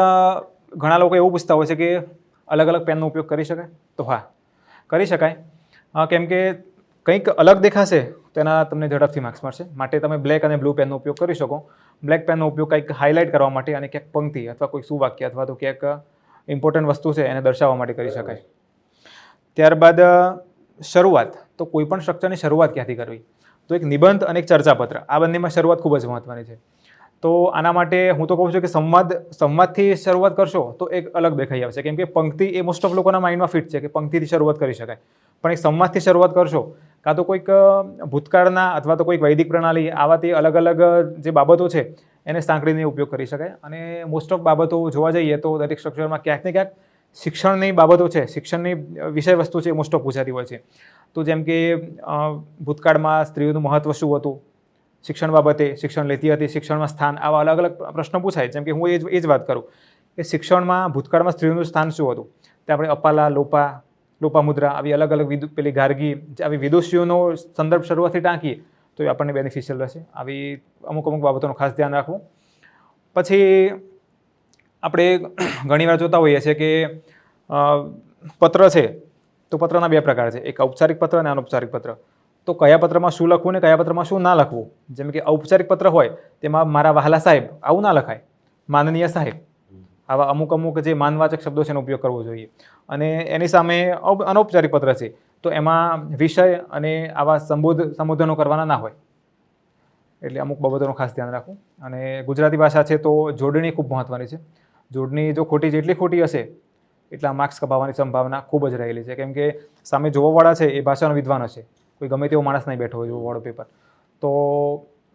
ઘણા લોકો એવું પૂછતા હોય છે કે અલગ અલગ પેનનો ઉપયોગ કરી શકાય? તો હા, કરી શકાય. કેમ કે કંઈક અલગ દેખાશે તો એના તમને ઝડપથી માર્ક્સ મળશે. માટે તમે બ્લેક અને બ્લુ પેનનો ઉપયોગ કરી શકો. બ્લેક પેનનો ઉપયોગ કંઈક હાઇલાઇટ કરવા માટે અને ક્યાંક પંક્તિ અથવા કોઈ સુવાક્ય અથવા તો ક્યાંક ઇમ્પોર્ટન્ટ વસ્તુ છે એને દર્શાવવા માટે કરી શકાય. ત્યારબાદ શરૂઆત, તો કોઈ પણ સ્ટ્રક્ચરની શરૂઆત ક્યાંથી કરવી? તો એક નિબંધ અને એક ચર્ચાપત્ર, આ બંનેમાં શરૂઆત ખૂબ જ મહત્ત્વની છે. તો આના માટે હું તો કહું છું કે સંવાદથી શરૂઆત કરશો તો એક અલગ દેખાઈ આવશે. કેમ કે પંક્તિ એ મોસ્ટ ઓફ લોકોના માઇન્ડમાં ફિટ છે કે પંક્તિથી શરૂઆત કરી શકાય. પણ એક સંવાદથી શરૂઆત કરશો કાં તો કોઈક ભૂતકાળના અથવા તો કોઈક વૈદિક પ્રણાલી, આવાથી અલગ અલગ જે બાબતો છે એને સાંકળીને ઉપયોગ કરી શકાય. અને મોસ્ટ ઓફ બાબતો જોવા જઈએ તો દરેક સ્ટ્રક્ચરમાં ક્યાંક ને ક્યાંક શિક્ષણની બાબતો છે, શિક્ષણની વિષય વસ્તુ છે એ મોસ્ટ ઓફ પૂછાતી હોય છે. તો જેમ કે ભૂતકાળમાં સ્ત્રીઓનું મહત્ત્વ શું હતું, શિક્ષણ બાબતે શિક્ષણ લેતી હતી, શિક્ષણમાં સ્થાન, આવા અલગ અલગ પ્રશ્નો પૂછાય. જેમ કે હું એ જ વાત કરું કે શિક્ષણમાં ભૂતકાળમાં સ્ત્રીઓનું સ્થાન શું હતું, તે આપણે અપાલા, લોપામુદ્રા આવી અલગ અલગ પેલી ગાર્ગી આવી વિદુષીઓનો સંદર્ભ શરૂઆતથી ટાંકીએ તો એ આપણને બેનિફિશિયલ રહેશે. આવી અમુક બાબતોનું ખાસ ધ્યાન રાખવું. પછી આપણે ઘણીવાર જોતા હોઈએ છીએ કે પત્ર છે તો પત્રના બે પ્રકાર છે, એક ઔપચારિક પત્ર અને અનૌપચારિક પત્ર. તો કયા પત્રમાં શું લખવું ને કયા પત્રમાં શું ના લખવું? જેમ કે ઔપચારિક પત્ર હોય તેમાં મારા વહાલા સાહેબ આવું ના લખાય, માનનીય સાહેબ, આવા અમુક જે માનવાચક શબ્દો છે એનો ઉપયોગ કરવો જોઈએ. અને એની સામે અનૌપચારિક પત્ર છે તો એમાં વિષય અને આવા સંબોધનો કરવાના ના હોય. એટલે અમુક બાબતોનું ખાસ ધ્યાન રાખવું. અને ગુજરાતી ભાષા છે તો જોડણી ખૂબ મહત્ત્વની છે. જોડણી જો જેટલી ખોટી હશે એટલા માર્ક્સ કપાવવાની સંભાવના ખૂબ જ રહેલી છે. કેમ કે સામે જોવાવાળા છે એ ભાષાનો વિદ્વાન હશે, કોઈ ગમે તેવો માણસ નહીં બેઠો હોય જોવાવાળો પેપર. તો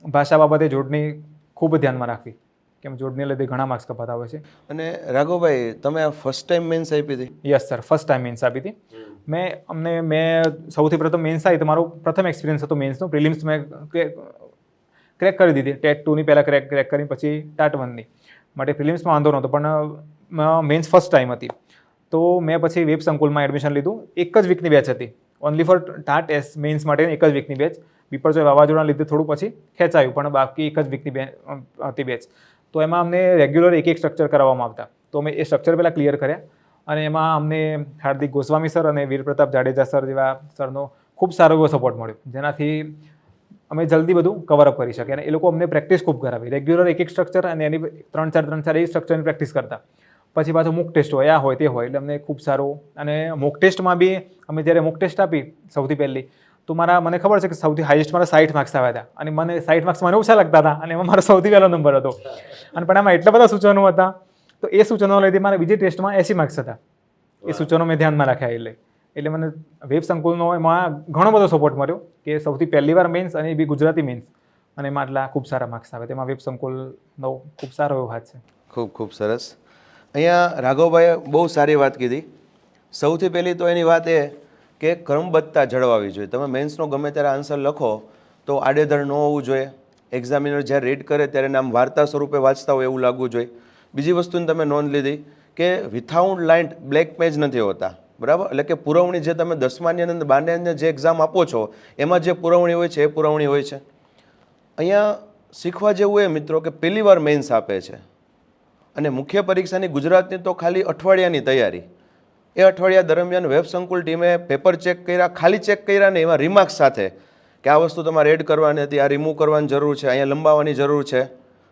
ભાષા બાબતે જોડણી ખૂબ ધ્યાનમાં રાખવી, કેમ જોડને લીધે ઘણા માર્ક્સ કપાતા હોય છે. અને રાઘવભાઈ, તમે આ ફર્સ્ટ ટાઈમ મેન્સ આપી હતી? Yes sir, first time mains આપી હતી. મેં સૌથી પ્રથમ મેન્સ આવી તો મારો પ્રથમ એક્સપિરિયન્સ હતો મેન્સનો. પ્રિલિમ્સ મેં ક્રેક કરી દીધી, ટેટ 2ની પહેલાં ક્રેક કરી પછી ટાટ 1ની. માટે પ્રિલિમ્સમાં વાંધો નહોતો, પણ મેન્સ ફર્સ્ટ ટાઈમ હતી. તો મેં પછી વેબ સંકુલમાં એડમિશન લીધું. એક જ વીકની બેચ હતી, ઓનલી ફોર ટાટ મેન્સ માટે એક જ વીકની બેચ. બીપરજોય વાવાઝોડાના લીધે થોડું પછી ખેંચાયું, પણ બાકી એક જ વીકની હતી બેચ. તો એમાં અમને રેગ્યુલર એક સ્ટ્રક્ચર કરાવવામાં આવતા. તો અમે એ સ્ટ્રક્ચર પહેલાં ક્લિયર કર્યા અને એમાં અમને હાર્દિક ગોસ્વામી સર અને વીર પ્રતાપ જાડેજા સર જેવા સરનો ખૂબ સારો એવો સપોર્ટ મળ્યો, જેનાથી અમે જલ્દી બધું કવરઅપ કરી શકીએ. અને એ લોકો અમને પ્રેક્ટિસ ખૂબ કરાવી, રેગ્યુલર એક સ્ટ્રક્ચર અને એની 3-4 એ સ્ટ્રક્ચરની પ્રેક્ટિસ કરતા. પછી પાછું મોક ટેસ્ટ હોય, આ હોય તે હોય, એટલે અમને ખૂબ સારું. અને મોક ટેસ્ટમાં બી અમે જ્યારે મોક ટેસ્ટ આપી સૌથી પહેલી, તો મને ખબર છે કે સૌથી હાઈએસ્ટ મારા 60 માર્ક્સ આવ્યા હતા. અને મને 60 માર્ક્સ મને ઓછા લાગતા હતા અને એમાં મારો સૌથી પહેલો નંબર હતો. અને પણ એમાં એટલા બધા સૂચનો હતા તો એ સૂચનો લીધે મારા બીજી ટેસ્ટમાં 80 માર્ક્સ હતા. એ સૂચનો મેં ધ્યાનમાં રાખ્યા. એટલે મને વેબ સંકુલનો એમાં ઘણો બધો સપોર્ટ મળ્યો કે સૌથી પહેલી વાર મેન્સ અને એ બી ગુજરાતી મેન્સ, અને એમાં આટલા ખૂબ સારા માર્ક્સ આવે. તેમાં વેબ સંકુલનો ખૂબ સારો એવો હાથ છે. ખૂબ સરસ. અહીંયા રાઘવભાઈએ બહુ સારી વાત કીધી. સૌથી પહેલી તો એની વાત એ કે ક્રમબદ્ધતા જળવાવી જોઈએ. તમે મેન્સનો ગમે ત્યારે આન્સર લખો તો આડેધડ ન હોવું જોઈએ. એક્ઝામિનર જ્યારે રીડ કરે ત્યારે નામ વાર્તા સ્વરૂપે વાંચતા હોય એવું લાગવું જોઈએ. બીજી વસ્તુની તમે નોંધ લીધી કે વિથઆઉટ લાઇન બ્લેક પેજ નથી હોતા, બરાબર? એટલે કે પુરવણી જે તમે 10માની અંદર 12ની અંદર જે એક્ઝામ આપો છો એમાં જે પુરવણી હોય છે એ પુરવણી હોય છે. અહીંયા શીખવા જેવું એ મિત્રો કે પહેલી વાર મેન્સ આપે છે અને મુખ્ય પરીક્ષાની ગુજરાતની તો ખાલી અઠવાડિયાની તૈયારી. એ અઠવાડિયા દરમિયાન વેબ સંકુલ ટીમે પેપર ચેક કર્યા, ખાલી ચેક કર્યા ને એમાં રિમાર્ક્સ સાથે કે આ વસ્તુ તમારે એડ કરવાની હતી, આ રિમૂવ કરવાની જરૂર છે, અહીંયા લંબાવવાની જરૂર છે.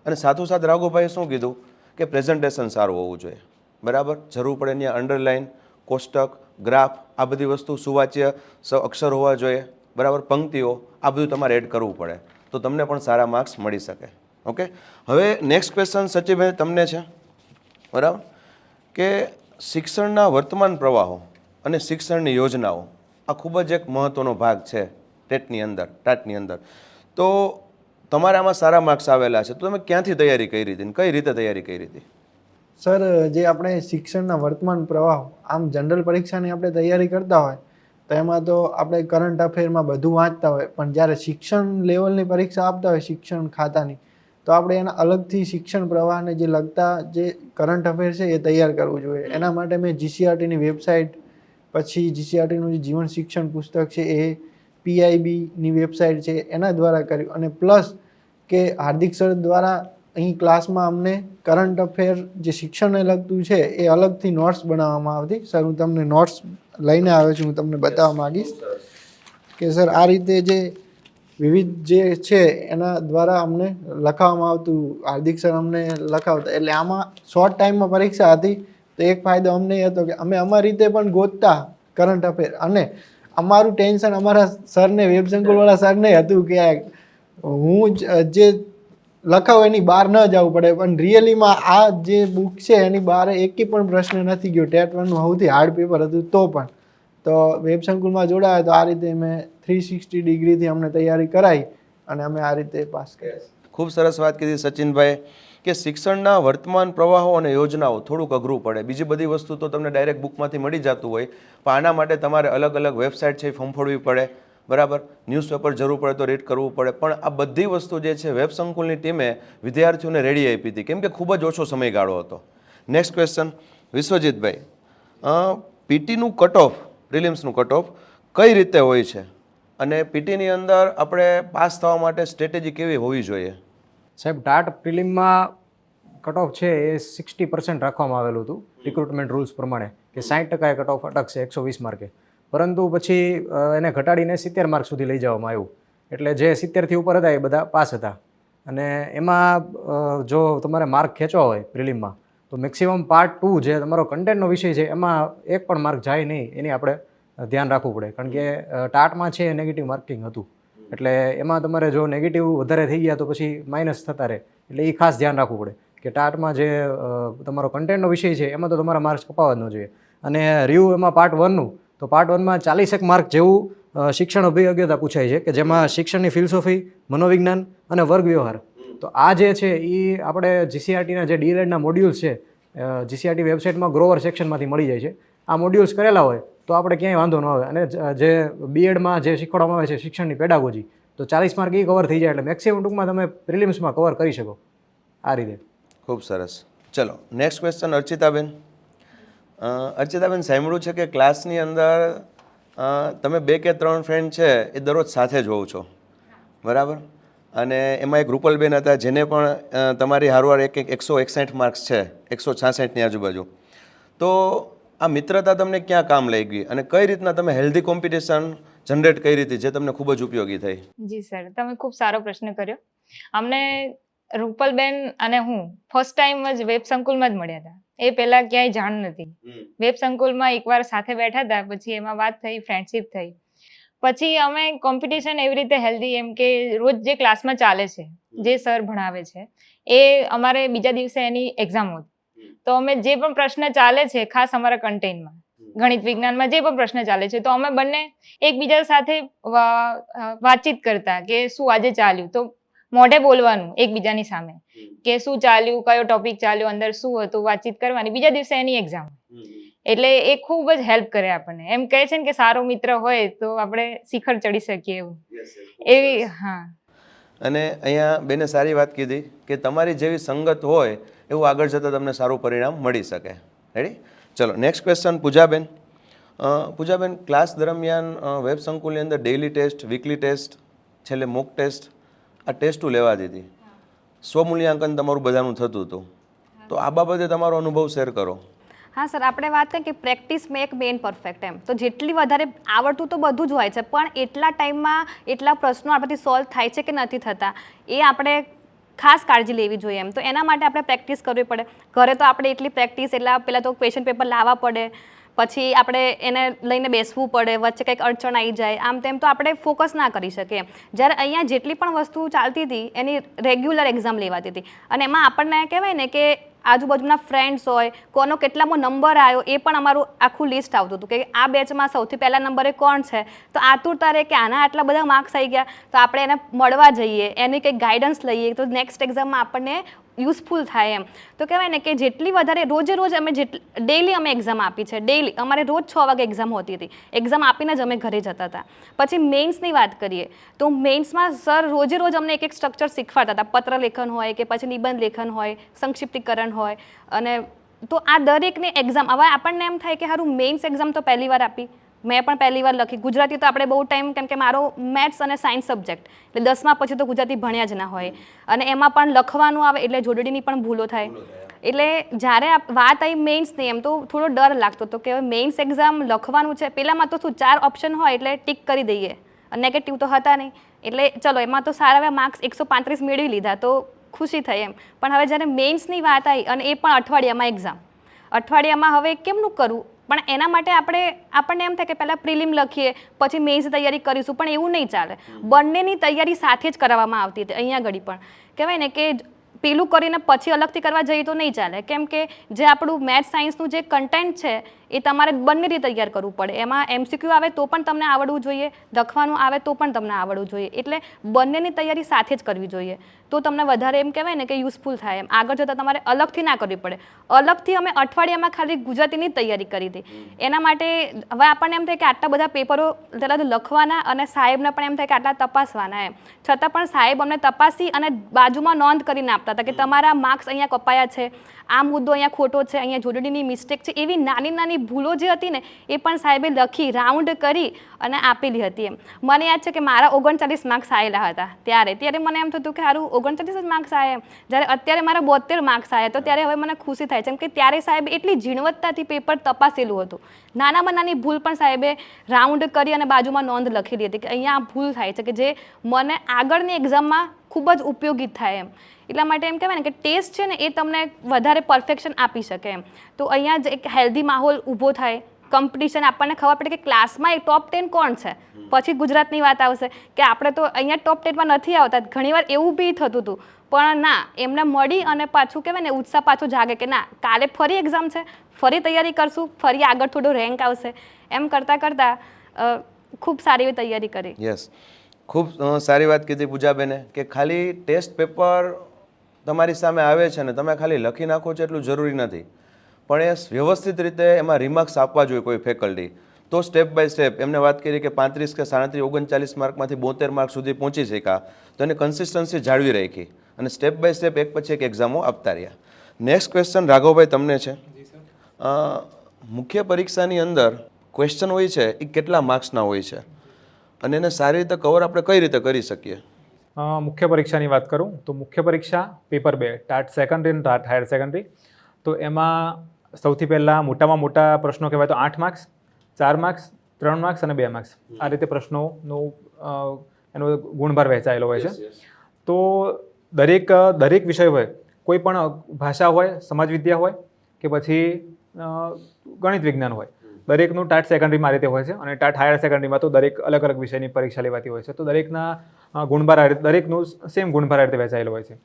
અને સાથોસાથ રાઘવભાઈએ શું કીધું કે પ્રેઝન્ટેશન સારું હોવું જોઈએ, બરાબર? જરૂર પડે ત્યાં અંડરલાઇન, કોષ્ટક, ગ્રાફ, આ બધી વસ્તુ, સુવાચ્ય અક્ષર હોવા જોઈએ, બરાબર? પંક્તિઓ, આ બધું તમારે એડ કરવું પડે તો તમને પણ સારા માર્ક્સ મળી શકે. ઓકે, હવે નેક્સ્ટ ક્વેશ્ચન સચિનભાઈ તમને છે, બરાબર? કે શિક્ષણના વર્તમાન પ્રવાહો અને શિક્ષણની યોજનાઓ આ ખૂબ જ એક મહત્ત્વનો ભાગ છે ટાટની અંદર. તો તમારે આમાં સારા માર્ક્સ આવેલા છે, તો તમે ક્યાંથી તૈયારી કરી હતી અને કઈ રીતે તૈયારી કરી હતી? સર, જે આપણે શિક્ષણના વર્તમાન પ્રવાહ, આમ જનરલ પરીક્ષાની આપણે તૈયારી કરતા હોય તો એમાં તો આપણે કરંટ અફેરમાં બધું વાંચતા હોય, પણ જ્યારે શિક્ષણ લેવલની પરીક્ષા આપતા હોય શિક્ષણ ખાતાની, તો આપણે એના અલગથી શિક્ષણ પ્રવાહને જે લગતા જે કરંટ અફેર છે એ તૈયાર કરવું જોઈએ. એના માટે મેં જીસીઆરટીની વેબસાઇટ, પછી જીસીઆરટીનું જે જીવન શિક્ષણ પુસ્તક છે એ, પીઆઈબીની વેબસાઇટ છે એના દ્વારા કર્યું. અને પ્લસ કે હાર્દિક સર દ્વારા અહીં ક્લાસમાં અમને કરંટ અફેર જે શિક્ષણને લગતું છે એ અલગથી નોટ્સ બનાવવામાં આવતી. સર, હું તમને નોટ્સ લઈને આવ્યો છું, હું તમને બતાવવા માગીશ કે સર આ રીતે જે વિવિધ જે છે એના દ્વારા અમને લખાવવામાં આવતું. હાર્દિક સર અમને લખાવતા, એટલે આમાં શોર્ટ ટાઈમમાં પરીક્ષા હતી તો એક ફાયદો અમને એ હતો કે અમે અમારી રીતે પણ ગોતતા કરંટ અફેર, અને અમારું ટેન્શન અમારા સરને, વેબ સંકુલવાળા સરને હતું કે હું જે લખાવું એની બહાર ન જવું પડે. પણ રિયલીમાં આ જે બુક છે એની બહાર એકી પણ પ્રશ્ન નથી ગયો. ટેટ 1નું સૌથી હાર્ડ પેપર હતું તો પણ. તો વેબ સંકુલમાં જોડાયા તો આ રીતે મેં 360 ડિગ્રીથી અમને તૈયારી કરાવી અને અમે આ રીતે પાસ કર્યા. ખૂબ સરસ વાત કીધી સચિનભાઈ કે શિક્ષણના વર્તમાન પ્રવાહો અને યોજનાઓ થોડુંક અઘરું પડે. બીજી બધી વસ્તુ તો તમને ડાયરેક્ટ બુકમાંથી મળી જતું હોય, પણ આના માટે તમારે અલગ અલગ વેબસાઇટ છે એ ફંફોડવી પડે, બરાબર, ન્યૂઝપેપર જરૂર પડે તો રીડ કરવું પડે. પણ આ બધી વસ્તુ જે છે વેબ સંકુલની ટીમે વિદ્યાર્થીઓને રેડી આપી હતી, કેમ કે ખૂબ જ ઓછો સમયગાળો હતો. નેક્સ્ટ ક્વેશ્ચન, વિશ્વજીતભાઈ, પીટીનું કટ ઓફ, પ્રિલિમ્સનું કટ ઓફ કઈ રીતે હોય છે અને પીટીની અંદર આપણે પાસ થવા માટે સ્ટ્રેટેજી કેવી હોવી જોઈએ? સાહેબ, ટાટ પ્રિલિમમાં કટ ઓફ છે એ 60% રાખવામાં આવેલું હતું રિક્રુટમેન્ટ રૂલ્સ પ્રમાણે, કે 60% કટ ઓફ અટકશે 120 માર્કે. પરંતુ પછી એને ઘટાડીને 70 માર્ક સુધી લઈ જવામાં આવ્યું. એટલે જે 70થી ઉપર હતા એ બધા પાસ હતા. અને એમાં જો તમારે માર્ક ખેંચવા હોય પ્રિલિમમાં તો મેક્સિમમ પાર્ટ 2 જે તમારો કન્ટેન્ટનો વિષય છે એમાં એક પણ માર્ક જાય નહીં, એની આપણે ધ્યાન રાખવું પડે. કારણ કે ટાટમાં છે નેગેટિવ માર્કિંગ હતું, એટલે એમાં તમારે જો નેગેટિવ વધારે થઈ ગયા તો પછી માઇનસ થતા રહે. એટલે એ ખાસ ધ્યાન રાખવું પડે કે ટાટમાં જે તમારો કન્ટેન્ટનો વિષય છે એમાં તો તમારા માર્ક્સ કપાવવા જ ન જોઈએ. અને રહ્યું એમાં પાર્ટ 1નું, તો પાર્ટ 1માં 41 માર્ક જેવું શિક્ષણ અભિયોગ્યતા પૂછાય છે, કે જેમાં શિક્ષણની ફિલોસોફી, મનોવિજ્ઞાન અને વર્ગ વ્યવહાર. તો આ જે છે એ આપણે જીસીઆરટીના જે ડીએલએડના મોડ્યુલ્સ છે, જીસીઆરટી વેબસાઇટમાં ગ્રોવર સેક્શનમાંથી મળી જાય છે. આ મોડ્યુલ્સ કરેલા હોય તો આપણે ક્યાંય વાંધો ન આવે. અને જે બીએડમાં જે શીખવાડવામાં આવે છે શિક્ષણની પેડાગોજી, તો 40 માર્ક એ કવર થઈ જાય. એટલે મેક્સિમમ ટૂંકમાં તમે પ્રિલિમ્સમાં કવર કરી શકો આ રીતે. ખૂબ સરસ. ચલો નેક્સ્ટ ક્વેશ્ચન, અર્ચિતાબેન. અર્ચિતાબેન, સાંભળ્યું છે કે ક્લાસની અંદર તમે 2 કે 3 ફ્રેન્ડ છે એ દરરોજ સાથે જ હોવ છો, બરાબર? અને એમાં એક રૂપલબેન હતા જેને પણ તમારી હારવાર એક 161 માર્ક્સ છે, 166ની આજુબાજુ. તો આ મિત્રતા તમને ક્યાં કામ લઈ ગઈ અને કઈ રીતના તમે હેલ્ધી કોમ્પિટિશન જનરેટ કરી હતી જે તમને ખૂબ જ ઉપયોગી થઈ? જી સર, તમે ખૂબ સારો પ્રશ્ન કર્યો. અમને રૂપલબેન અને હું ફર્સ્ટ ટાઈમ જ વેબ સંકુલમાં જ મળ્યા હતા. એ પહેલા ક્યાંય જાણ નથી. વેબ સંકુલમાં એકવાર સાથે બેઠા હતા, પછી એમાં વાત થઈ, ફ્રેન્ડશિપ થઈ. પછી અમે કોમ્પિટિશન એવી રીતે હેલ્ધી, એમ કે રોજ જે ક્લાસમાં ચાલે છે, જે સર ભણાવે છે, એ અમારે બીજા દિવસે એની એક્ઝામ હતી. તો અમે જે પણ પ્રશ્ન ચાલે છે, ખાસ અમારા કન્ટેન્ટમાં, ગણિત વિજ્ઞાનમાં જે પણ પ્રશ્ન ચાલે છે, તો અમે બંને એકબીજા સાથે વાતચીત કરતા કે શું આજે ચાલ્યું, તો મોઢે બોલવાનું એકબીજાની સામે કે શું ચાલ્યું, કયો ટોપિક ચાલ્યો, અંદર શું હતું, વાતચીત કરવાની. બીજા દિવસે એની એક્ઝામ. એટલે એ ખૂબ જ હેલ્પ કરે આપણને. એમ કહે છે ને કે સારો મિત્ર હોય તો આપણે શિખર ચડી શકીએ એવું. એવી. હા. અને અહીંયા બેને સારી વાત કીધી કે તમારી જેવી સંગત હોય એવું આગળ જતાં તમને સારું પરિણામ મળી શકે. રેડી? ચલો નેક્સ્ટ ક્વેશ્ચન, પૂજાબેન. પૂજાબેન, ક્લાસ દરમિયાન વેબ સંકુલની અંદર ડેઇલી ટેસ્ટ, વીકલી ટેસ્ટ, છેલ્લે મોક ટેસ્ટ, આ ટેસ્ટો લેવાતી હતી. સ્વમૂલ્યાંકન તમારું બધાનું થતું હતું. તો આ બાબતે તમારો અનુભવ શેર કરો. હા સર, આપણે વાત કરીએ કે પ્રેક્ટિસ મેક મેન પરફેક્ટ એમ. તો જેટલી વધારે આવડતું તો બધું જ હોય છે, પણ એટલા ટાઈમમાં એટલા પ્રશ્નો આપણાથી સોલ્વ થાય છે કે નથી થતા એ આપણે ખાસ કાળજી લેવી જોઈએ એમ. તો એના માટે આપણે પ્રેક્ટિસ કરવી પડે. ઘરે તો આપણે એટલી પ્રેક્ટિસ, એટલા પહેલાં તો ક્વેશ્ચન પેપર લાવવા પડે, પછી આપણે એને લઈને બેસવું પડે, વચ્ચે કંઈક અડચણ આવી જાય આમ તેમ, તો આપણે ફોકસ ના કરી શકીએ. જ્યારે અહીંયા જેટલી પણ વસ્તુ ચાલતી હતી એની રેગ્યુલર એક્ઝામ લેવાતી હતી, અને એમાં આપણને કહેવાય ને કે આજુબાજુના ફ્રેન્ડ્સ હોય, કોનો કેટલામો નંબર આવ્યો એ પણ અમારું આખું લિસ્ટ આવતું હતું કે આ બેચમાં સૌથી પહેલા નંબરે કોણ છે. તો આતુરતા રહે કે આના આટલા બધા માર્ક્સ આવી ગયા તો આપણે એને મળવા જઈએ, એની કંઈક ગાઈડન્સ લઈએ તો નેક્સ્ટ એક્ઝામમાં આપણને યુઝફુલ થાય એમ. તો કહેવાય ને કે જેટલી વધારે રોજે રોજ અમે ડેઈલી અમે એક્ઝામ આપી છે. ડેઈલી અમારે રોજ 6 વાગે એક્ઝામ હોતી હતી. એક્ઝામ આપીને જ અમે ઘરે જતા હતા. પછી મેઇન્સની વાત કરીએ તો મેઇન્સમાં સર રોજે રોજ અમને એક સ્ટ્રક્ચર શીખવાડતા હતા. પત્ર લેખન હોય કે પછી નિબંધ લેખન હોય, સંક્ષિપ્તીકરણ હોય. અને તો આ દરેકની એક્ઝામ હવે આપણને એમ થાય કે સારું મેઇન્સ એક્ઝામ તો પહેલી વાર આપી, મેં પણ પહેલી વાર લખી. ગુજરાતી તો આપણે બહુ ટાઈમ, કેમ કે મારો મેથ્સ અને સાયન્સ સબ્જેક્ટ એટલે 10મા પછી તો ગુજરાતી ભણ્યા જ ના હોય અને એમાં પણ લખવાનું આવે એટલે જોડણીની પણ ભૂલો થાય. એટલે જ્યારે વાત આવી મેઇન્સની એમ તો થોડો ડર લાગતો હતો કે મેઇન્સ એક્ઝામ લખવાનું છે. પહેલાંમાં તો શું 4 ઓપ્શન હોય એટલે ટિક કરી દઈએ, નેગેટિવ તો હતા નહીં એટલે ચલો એમાં તો સારા એવા માર્ક્સ 135 મેળવી લીધા તો ખુશી થઈ એમ. પણ હવે જ્યારે મેઇન્સની વાત આવી અને એ પણ અઠવાડિયામાં એક્ઝામ, અઠવાડિયામાં હવે કેમનું કરવું? પણ એના માટે આપણને એમ થાય કે પહેલાં પ્રિલિમ લખીએ પછી મેઇન્સની તૈયારી કરીશું, પણ એવું નહીં ચાલે. બંનેની તૈયારી સાથે જ કરાવવામાં આવતી હતી. અહીંયા આગળ પણ કહેવાય ને કે પેલું કરીને પછી અલગથી કરવા જઈએ તો નહીં ચાલે, કેમ કે જે આપણું મેથ્સ સાયન્સનું જે કન્ટેન્ટ છે એ તમારે બંનેથી તૈયાર કરવું પડે. એમાં MCQ આવે તો પણ તમને આવડવું જોઈએ, લખવાનું આવે તો પણ તમને આવડવું જોઈએ. એટલે બંનેની તૈયારી સાથે જ કરવી જોઈએ તો તમને વધારે એમ કહેવાય ને કે યુઝફુલ થાય એમ. આગળ જતાં તમારે અલગથી ના કરવી પડે. અલગથી અમે અઠવાડિયામાં ખાલી ગુજરાતીની જ તૈયારી કરી હતી. એના માટે હવે આપણને એમ થાય કે આટલા બધા પેપરો પહેલાં તો લખવાના અને સાહેબને પણ એમ થાય કે આટલા તપાસવાના એમ. છતાં પણ સાહેબ અમને તપાસી અને બાજુમાં નોંધ કરીને આપતા હતા કે તમારા માર્ક્સ અહીંયા કપાયા છે, આ મુદ્દો અહીંયા ખોટો છે, અહીંયા જોડણીની મિસ્ટેક છે. એવી નાની નાની ભૂલો જે હતી ને એ પણ સાહેબે લખી રાઉન્ડ કરી અને આપેલી હતી એમ. મને યાદ છે કે મારા 39 માર્ક્સ આવેલા હતા ત્યારે મને એમ થતું કે સારું 39 જ માર્ક્સ આવ્યા એમ. જ્યારે અત્યારે મારા 72 માર્ક્સ આવ્યા તો ત્યારે હવે મને ખુશી થાય છે, કેમ કે ત્યારે સાહેબે એટલી ઝીણવટતાથી પેપર તપાસેલું હતું. નાનામાં નાની ભૂલ પણ સાહેબે રાઉન્ડ કરી અને બાજુમાં નોંધ લખેલી હતી કે અહીંયા આ ભૂલ થાય છે કે જે મને આગળની એક્ઝામમાં ખૂબ જ ઉપયોગી થાય એમ. એટલા માટે એમ કહેવાય ને કે ટેસ્ટ છે ને એ તમને વધારે પરફેક્શન આપી શકે એમ. તો અહીંયા જ એક હેલ્ધી માહોલ ઊભો થાય, કોમ્પિટિશન આપણને ખબર પડે કે ક્લાસમાં એ ટોપ 10 કોણ છે. પછી ગુજરાતની વાત આવશે કે આપણે તો અહીંયા ટોપ 10માં નથી આવતા. ઘણીવાર એવું બી થતું હતું, પણ ના, એમને મળી અને પાછું કહેવાય ને ઉત્સાહ પાછો જાગે કે ના કાલે ફરી એક્ઝામ છે, ફરી તૈયારી કરશું, ફરી આગળ થોડો રેન્ક આવશે. એમ કરતાં કરતાં ખૂબ સારી એવી તૈયારી કરી. યસ, ખૂબ સારી વાત કીધી પૂજાબેને કે ખાલી ટેસ્ટ પેપર તમારી સામે આવે છે ને તમે ખાલી લખી નાખો છો એટલું જરૂરી નથી, પણ એ વ્યવસ્થિત રીતે એમાં રિમાર્ક્સ આપવા જોઈએ કોઈ ફેકલ્ટી. તો સ્ટેપ બાય સ્ટેપ એમને વાત કરી કે 35 કે 37 39 માર્કમાંથી 72 માર્ક સુધી પહોંચી શક્યા તો એને કન્સિસ્ટન્સી જાળવી રાખી અને સ્ટેપ બાય સ્ટેપ એક પછી એક એક્ઝામો આપતા રહ્યા. નેક્સ્ટ ક્વેશ્ચન રાઘવભાઈ તમને છે. મુખ્ય પરીક્ષાની અંદર ક્વેશ્ચન હોય છે એ કેટલા માર્ક્સના હોય છે અને એને સારી રીતે કવર આપણે કઈ રીતે કરી શકીએ? મુખ્ય પરીક્ષાની વાત કરું તો મુખ્ય પરીક્ષા પેપર 2 ટાટ સેકન્ડરી અને ટાટ હાયર સેકન્ડરી. તો એમાં સૌથી પહેલાં મોટામાં મોટા પ્રશ્નો કહેવાય તો 8 માર્ક્સ, 4 માર્ક્સ, 3 માર્ક્સ અને 2 માર્ક્સ. આ રીતે પ્રશ્નોનું એનો ગુણભાર વહેંચાયેલો હોય છે. તો દરેક વિષય હોય, કોઈ પણ ભાષા હોય, સમાજ વિદ્યા હોય કે પછી ગણિત વિજ્ઞાન હોય, દરેકનું ટાટ સેકન્ડરીમાં આ રીતે હોય છે અને ટાટ હાયર સેકન્ડરીમાં તો દરેક અલગ અલગ વિષયની પરીક્ષા લેવાતી હોય છે. તો દરેકના ગુણભાર દરેકનું સેમ ગુણભાર આ રીતે વહેંચાયેલો હોય છે.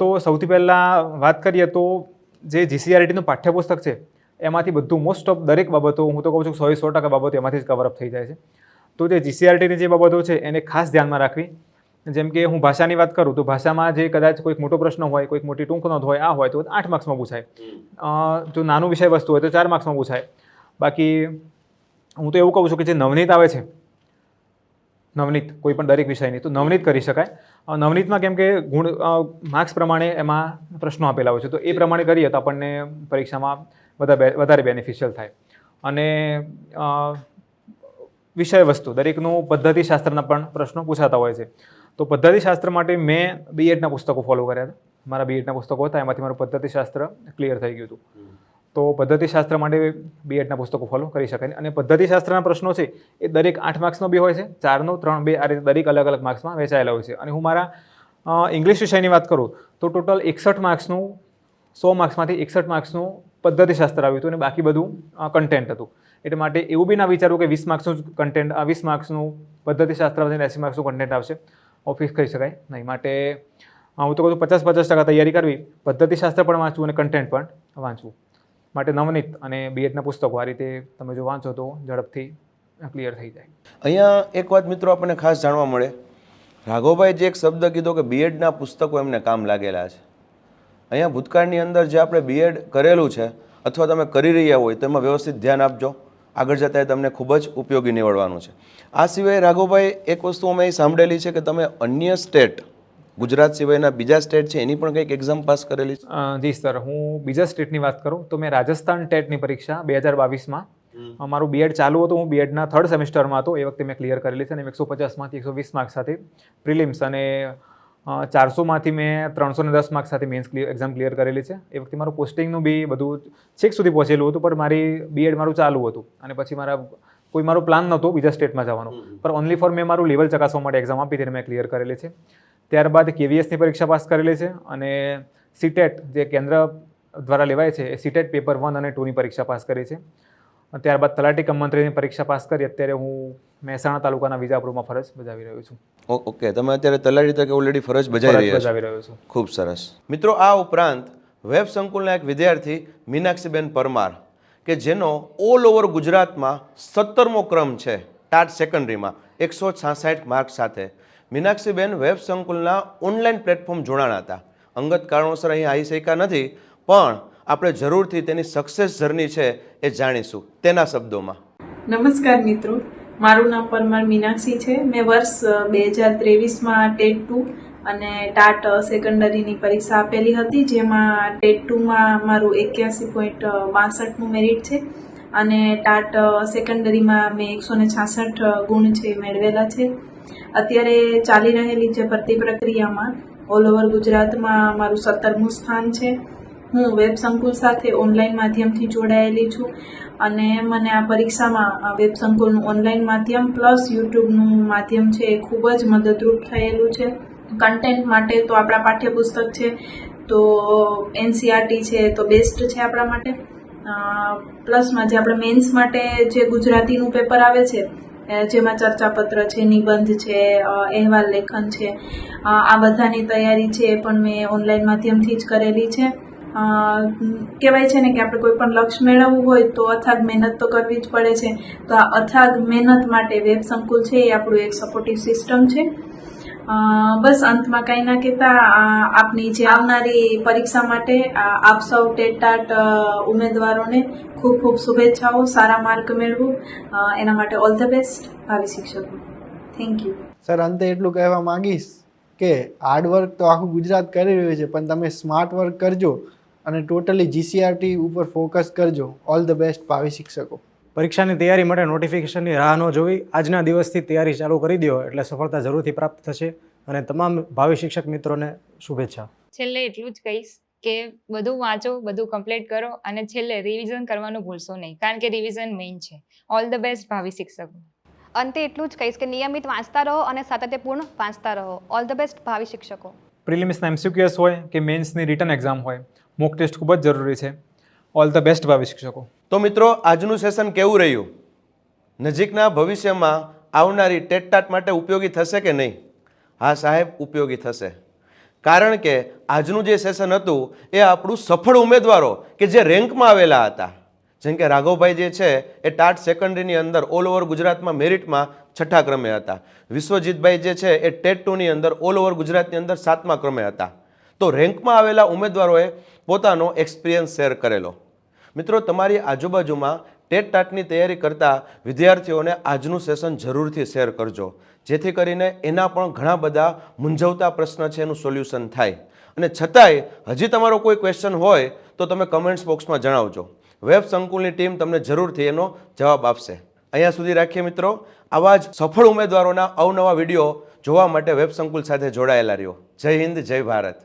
તો સૌથી પહેલાં વાત કરીએ તો જે GCRTનું પાઠ્યપુસ્તક છે એમાંથી બધું મોસ્ટ ઓફ દરેક બાબતો હું તો કહું છું 100% બાબતો એમાંથી જ કવરઅપ થઈ જાય છે. તો જે GCRTની જે બાબતો છે એને ખાસ ધ્યાનમાં રાખવી. જેમ કે હું ભાષાની વાત કરું તો ભાષામાં જે કદાચ કોઈક મોટો પ્રશ્ન હોય, કોઈક મોટી ટૂંક નોંધ હોય, આ હોય તો 8 માર્ક્સમાં પૂછાય. જો નાનું વિષય વસ્તુ હોય તો 4 માર્ક્સમાં પૂછાય. બાકી હું તો એવું કહું છું કે જે નવનીત આવે છે, નવનીત કોઈ પણ દરેક વિષયની તો નવનીત કરી શકાય. નવનીતમાં કેમ કે માર્ક્સ પ્રમાણે એમાં પ્રશ્નો આપેલા હોય છે તો એ પ્રમાણે કરીએ તો આપણને પરીક્ષામાં વધારે બેનિફિશિયલ થાય. અને વિષય વસ્તુ દરેકનું પદ્ધતિશાસ્ત્રના પણ પ્રશ્નો પૂછાતા હોય છે. તો પદ્ધતિશાસ્ત્ર માટે મેં B.Edના પુસ્તકો ફોલો કર્યા હતા. મારા B.Edના પુસ્તકો હતા એમાંથી મારું પદ્ધતિશાસ્ત્ર ક્લિયર થઈ ગયું હતું. તો પદ્ધતિશાસ્ત્ર માટે B.Edના પુસ્તકો ફોલો કરી શકાય. અને પદ્ધતિશાસ્ત્રના પ્રશ્નો છે એ દરેક 8 માર્ક્સનો બી હોય છે, 4નો, 3, 2 આ રીતે દરેક અલગ અલગ માર્ક્સમાં વહેંચાયેલા હોય છે. અને હું મારા ઇંગ્લિશ વિષયની વાત કરું તો ટોટલ 61 માર્ક્સનું 100 માર્ક્સમાંથી 61 માર્ક્સનું પદ્ધતિશાસ્ત્ર આવ્યું હતું અને બાકી બધું કન્ટેન્ટ હતું. એટલે માટે એવું બી ના વિચારવું કે 20 માર્ક્સનું કન્ટેન્ટ 20 માર્ક્સનું પદ્ધતિશાસ્ત્ર આવશે 80 માર્ક્સનું કન્ટેન્ટ આવશે, ઓફિસ કહી શકાય નહીં. માટે હું તો કહું છું 50-50% તૈયારી કરવી, પદ્ધતિશાસ્ત્ર પણ વાંચવું અને કન્ટેન્ટ પણ વાંચવું. માટે નવનીત અને બીએડના પુસ્તકો આ રીતે તમે જો વાંચો તો ઝડપથી ક્લિયર થઈ જાય. અહીંયા એક વાત મિત્રો આપણને ખાસ જાણવા મળે, રાઘવભાઈ જે એક શબ્દ કીધો કે બીએડના પુસ્તકો એમને કામ લાગેલા છે. અહીંયા ભૂતકાળની અંદર જે આપણે બીએડ કરેલું છે અથવા તમે કરી રહ્યા હોય તો એમાં વ્યવસ્થિત ધ્યાન આપજો, આગળ જતાં એ તમને ખૂબ જ ઉપયોગી નીવડવાનું છે. આ સિવાય રાઘવભાઈ એક વસ્તુ અમે સાંભળેલી છે કે તમે અન્ય સ્ટેટ, ગુજરાત સિવાયના બીજા સ્ટેટ છે એની પણ કંઈક એક્ઝામ પાસ કરેલી છે? જી સર, હું બીજા સ્ટેટની વાત કરું તો મેં રાજસ્થાન ટેટની પરીક્ષા 2022માં મારું બીએડ ચાલુ હતું, હું બીએડના 3rd સેમિસ્ટરમાં હતો, એ વખતે મેં ક્લિયર કરેલી છે અને 150માંથી 120 માર્ક્સ સાથે પ્રિલિમ્સ અને 400માંથી મેં 310 માર્ક્સ સાથે મેન્સ એક્ઝામ ક્લિયર કરેલી છે. એ વખતે મારું પોસ્ટિંગનું બી બધું છેક સુધી પહોંચેલું હતું, પણ મારી બીએડ મારું ચાલુ હતું અને પછી મારો પ્લાન નહોતો બીજા સ્ટેટમાં જવાનો, પણ ઓનલી ફોર મેં મારું લેવલ ચકાસવા માટે એક્ઝામ આપી હતી અને મેં ક્લિયર કરેલી છે. ત્યારબાદ કેવીએસની પરીક્ષા પાસ કરેલી છે અને સીટેટ જે કેન્દ્ર દ્વારા લેવાય છે એ સીટેટ પેપર 1 અને 2ની પરીક્ષા પાસ કરી છે. ત્યારબાદ તલાટી કમ મંત્રીની પરીક્ષા પાસ કરી અત્યારે હું મહેસાણા તાલુકાના વિજાપુરમાં ફરજ બજાવી રહ્યો છું. ઓકે, તમે અત્યારે તલાટી તરીકે ઓલરેડી ફરજ બજાવી રહ્યા છો. ખૂબ સરસ. મિત્રો, આ ઉપરાંત વેબ સંકુલના એક વિદ્યાર્થી મીનાક્ષીબેન પરમાર કે જેનો ઓલ ઓવર ગુજરાતમાં 17મો ક્રમ છે ટાટ સેકન્ડરીમાં 166 માર્ક સાથે. મીનાક્ષીબેન વેબ સંકુલના ઓનલાઈન પ્લેટફોર્મ જોડાણા હતા. અંગત કારણોસર અહીં આવી શક્યા નથી, પણ આપણે જરૂરથી તેની સક્સેસ જર્ની છે એ જાણીશું તેના શબ્દોમાં. નમસ્કાર મિત્રો, મારું નામ પરમાર મીનાક્ષી છે. મેં વર્ષ 2023માં ટેટ 2 અને ટાટ સેકન્ડરીની પરીક્ષા આપેલી હતી, જેમાં ટેટ 2માં મારું 81.62નું મેરિટ છે અને ટાટ સેકન્ડરીમાં મેં 166 ગુણ છે મેળવેલા છે. અત્યારે ચાલી રહેલી જે ભરતી પ્રક્રિયામાં ઓલ ઓવર ગુજરાતમાં મારું 17મું સ્થાન છે. હું વેબ સંકુલ સાથે ઓનલાઈન માધ્યમથી જોડાયેલી છું અને મને આ પરીક્ષામાં વેબ સંકુલનું ઓનલાઈન માધ્યમ પ્લસ યુટ્યુબનું માધ્યમ છે એ ખૂબ જ મદદરૂપ થયેલું છે. કન્ટેન્ટ માટે તો આપણા પાઠ્યપુસ્તક છે તો એનસીઆરટી છે તો બેસ્ટ છે આપણા માટે. પ્લસમાં જે આપણે મેન્સ માટે જે ગુજરાતીનું પેપર આવે છે જેમાં ચર્ચાપત્ર છે, નિબંધ છે, અહેવાલ લેખન છે, આ બધાની તૈયારી છે એ પણ મેં ઓનલાઈન માધ્યમથી જ કરેલી છે. કહેવાય છે ને કે આપણે કોઈ પણ લક્ષ્ય મેળવવું હોય તો અથાગ મહેનત તો કરવી જ પડે છે. તો આ અથાગ મહેનત માટે વેબ સંકુલ છે એ આપણું એક સપોર્ટિવ સિસ્ટમ છે. બસ અંતમાં કંઈ ના કહેતા આપની જે આવનારી પરીક્ષા માટે આપ સૌ ટેટ ટાટ ઉમેદવારોને ખૂબ ખૂબ શુભેચ્છાઓ, સારા માર્ક મેળવું એના માટે ઓલ ધ બેસ્ટ ભાવિ શિક્ષકો. Thank you. સર, અંતે એટલું કહેવા માંગીશ કે હાર્ડવર્ક તો આખું ગુજરાત કરી રહ્યું છે, પણ તમે સ્માર્ટ વર્ક કરજો અને ટોટલી જીસીઆરટી ઉપર ફોકસ કરજો. ઓલ ધ બેસ્ટ ભાવિ શિક્ષકો. પરીક્ષાની તૈયારી માટે નોટિફિકેશનની રાહ ન જોવી, આજના દિવસથી તૈયારી ચાલુ કરી દો એટલે સફળતા જરૂરથી પ્રાપ્ત થશે. અને તમામ ભાવિ શિક્ષક મિત્રોને શુભેચ્છા. છેલ્લે એટલું જ કહીશ કે બધું વાંચો, બધું કમ્પ્લીટ કરો અને છેલ્લે રિવિઝન કરવાનું ભૂલશો નહીં, કારણ કે રિવિઝન મેઇન છે. ઓલ ધ બેસ્ટ ભાવિ શિક્ષકો. અંતે એટલું જ કહીશ કે નિયમિત વાંચતા રહો અને સાતત્યપૂર્ણ વાંચતા રહો. ઓલ ધ બેસ્ટ ભાવિ શિક્ષકો. પ્રિલિમ્સના એમસીક્યુએસ હોય કે મેન્સની રિટર્ન એક્ઝામ હોય, મોક ટેસ્ટ ખૂબ જ જરૂરી છે. ઓલ ધ બેસ્ટ ભાવિ શિક્ષકો. તો મિત્રો, આજનું સેશન કેવું રહ્યું? નજીકના ભવિષ્યમાં આવનારી ટેટ ટાટ માટે ઉપયોગી થશે કે નહીં? હા સાહેબ, ઉપયોગી થશે. કારણ કે આજનું જે સેશન હતું એ આપણું સફળ ઉમેદવારો કે જે રેન્કમાં આવેલા હતા, જેમ કે રાઘવભાઈ જે છે એ ટાટ સેકન્ડરીની અંદર ઓલ ઓવર ગુજરાતમાં મેરિટમાં 6ઠા ક્રમે હતા. વિશ્વજીતભાઈ જે છે એ ટેટ 2ની અંદર ઓલ ઓવર ગુજરાતની અંદર 7મા ક્રમે હતા. તો રેન્કમાં આવેલા ઉમેદવારોએ પોતાનો એક્સપિરિયન્સ શેર કરેલો. મિત્રો, તમારી આજુબાજુમાં ટેટ ટાટની તૈયારી કરતા વિદ્યાર્થીઓને આજનું સેશન જરૂરથી શેર કરજો, જેથી કરીને એના પણ ઘણા બધા મૂંઝવતા પ્રશ્ન છે એનું સોલ્યુશન થાય. અને છતાંય હજી તમારો કોઈ ક્વેશ્ચન હોય તો તમે કમેન્ટ્સ બોક્સમાં જણાવજો. વેબ સંકુલની ટીમ તમને જરૂરથી એનો જવાબ આપશે. અહીંયા સુધી રાખીએ મિત્રો. આવા જ સફળ ઉમેદવારોના અવનવા વિડીયો જોવા માટે વેબ સંકુલ સાથે જોડાયેલા રહ્યો. જય હિન્દ, જય ભારત.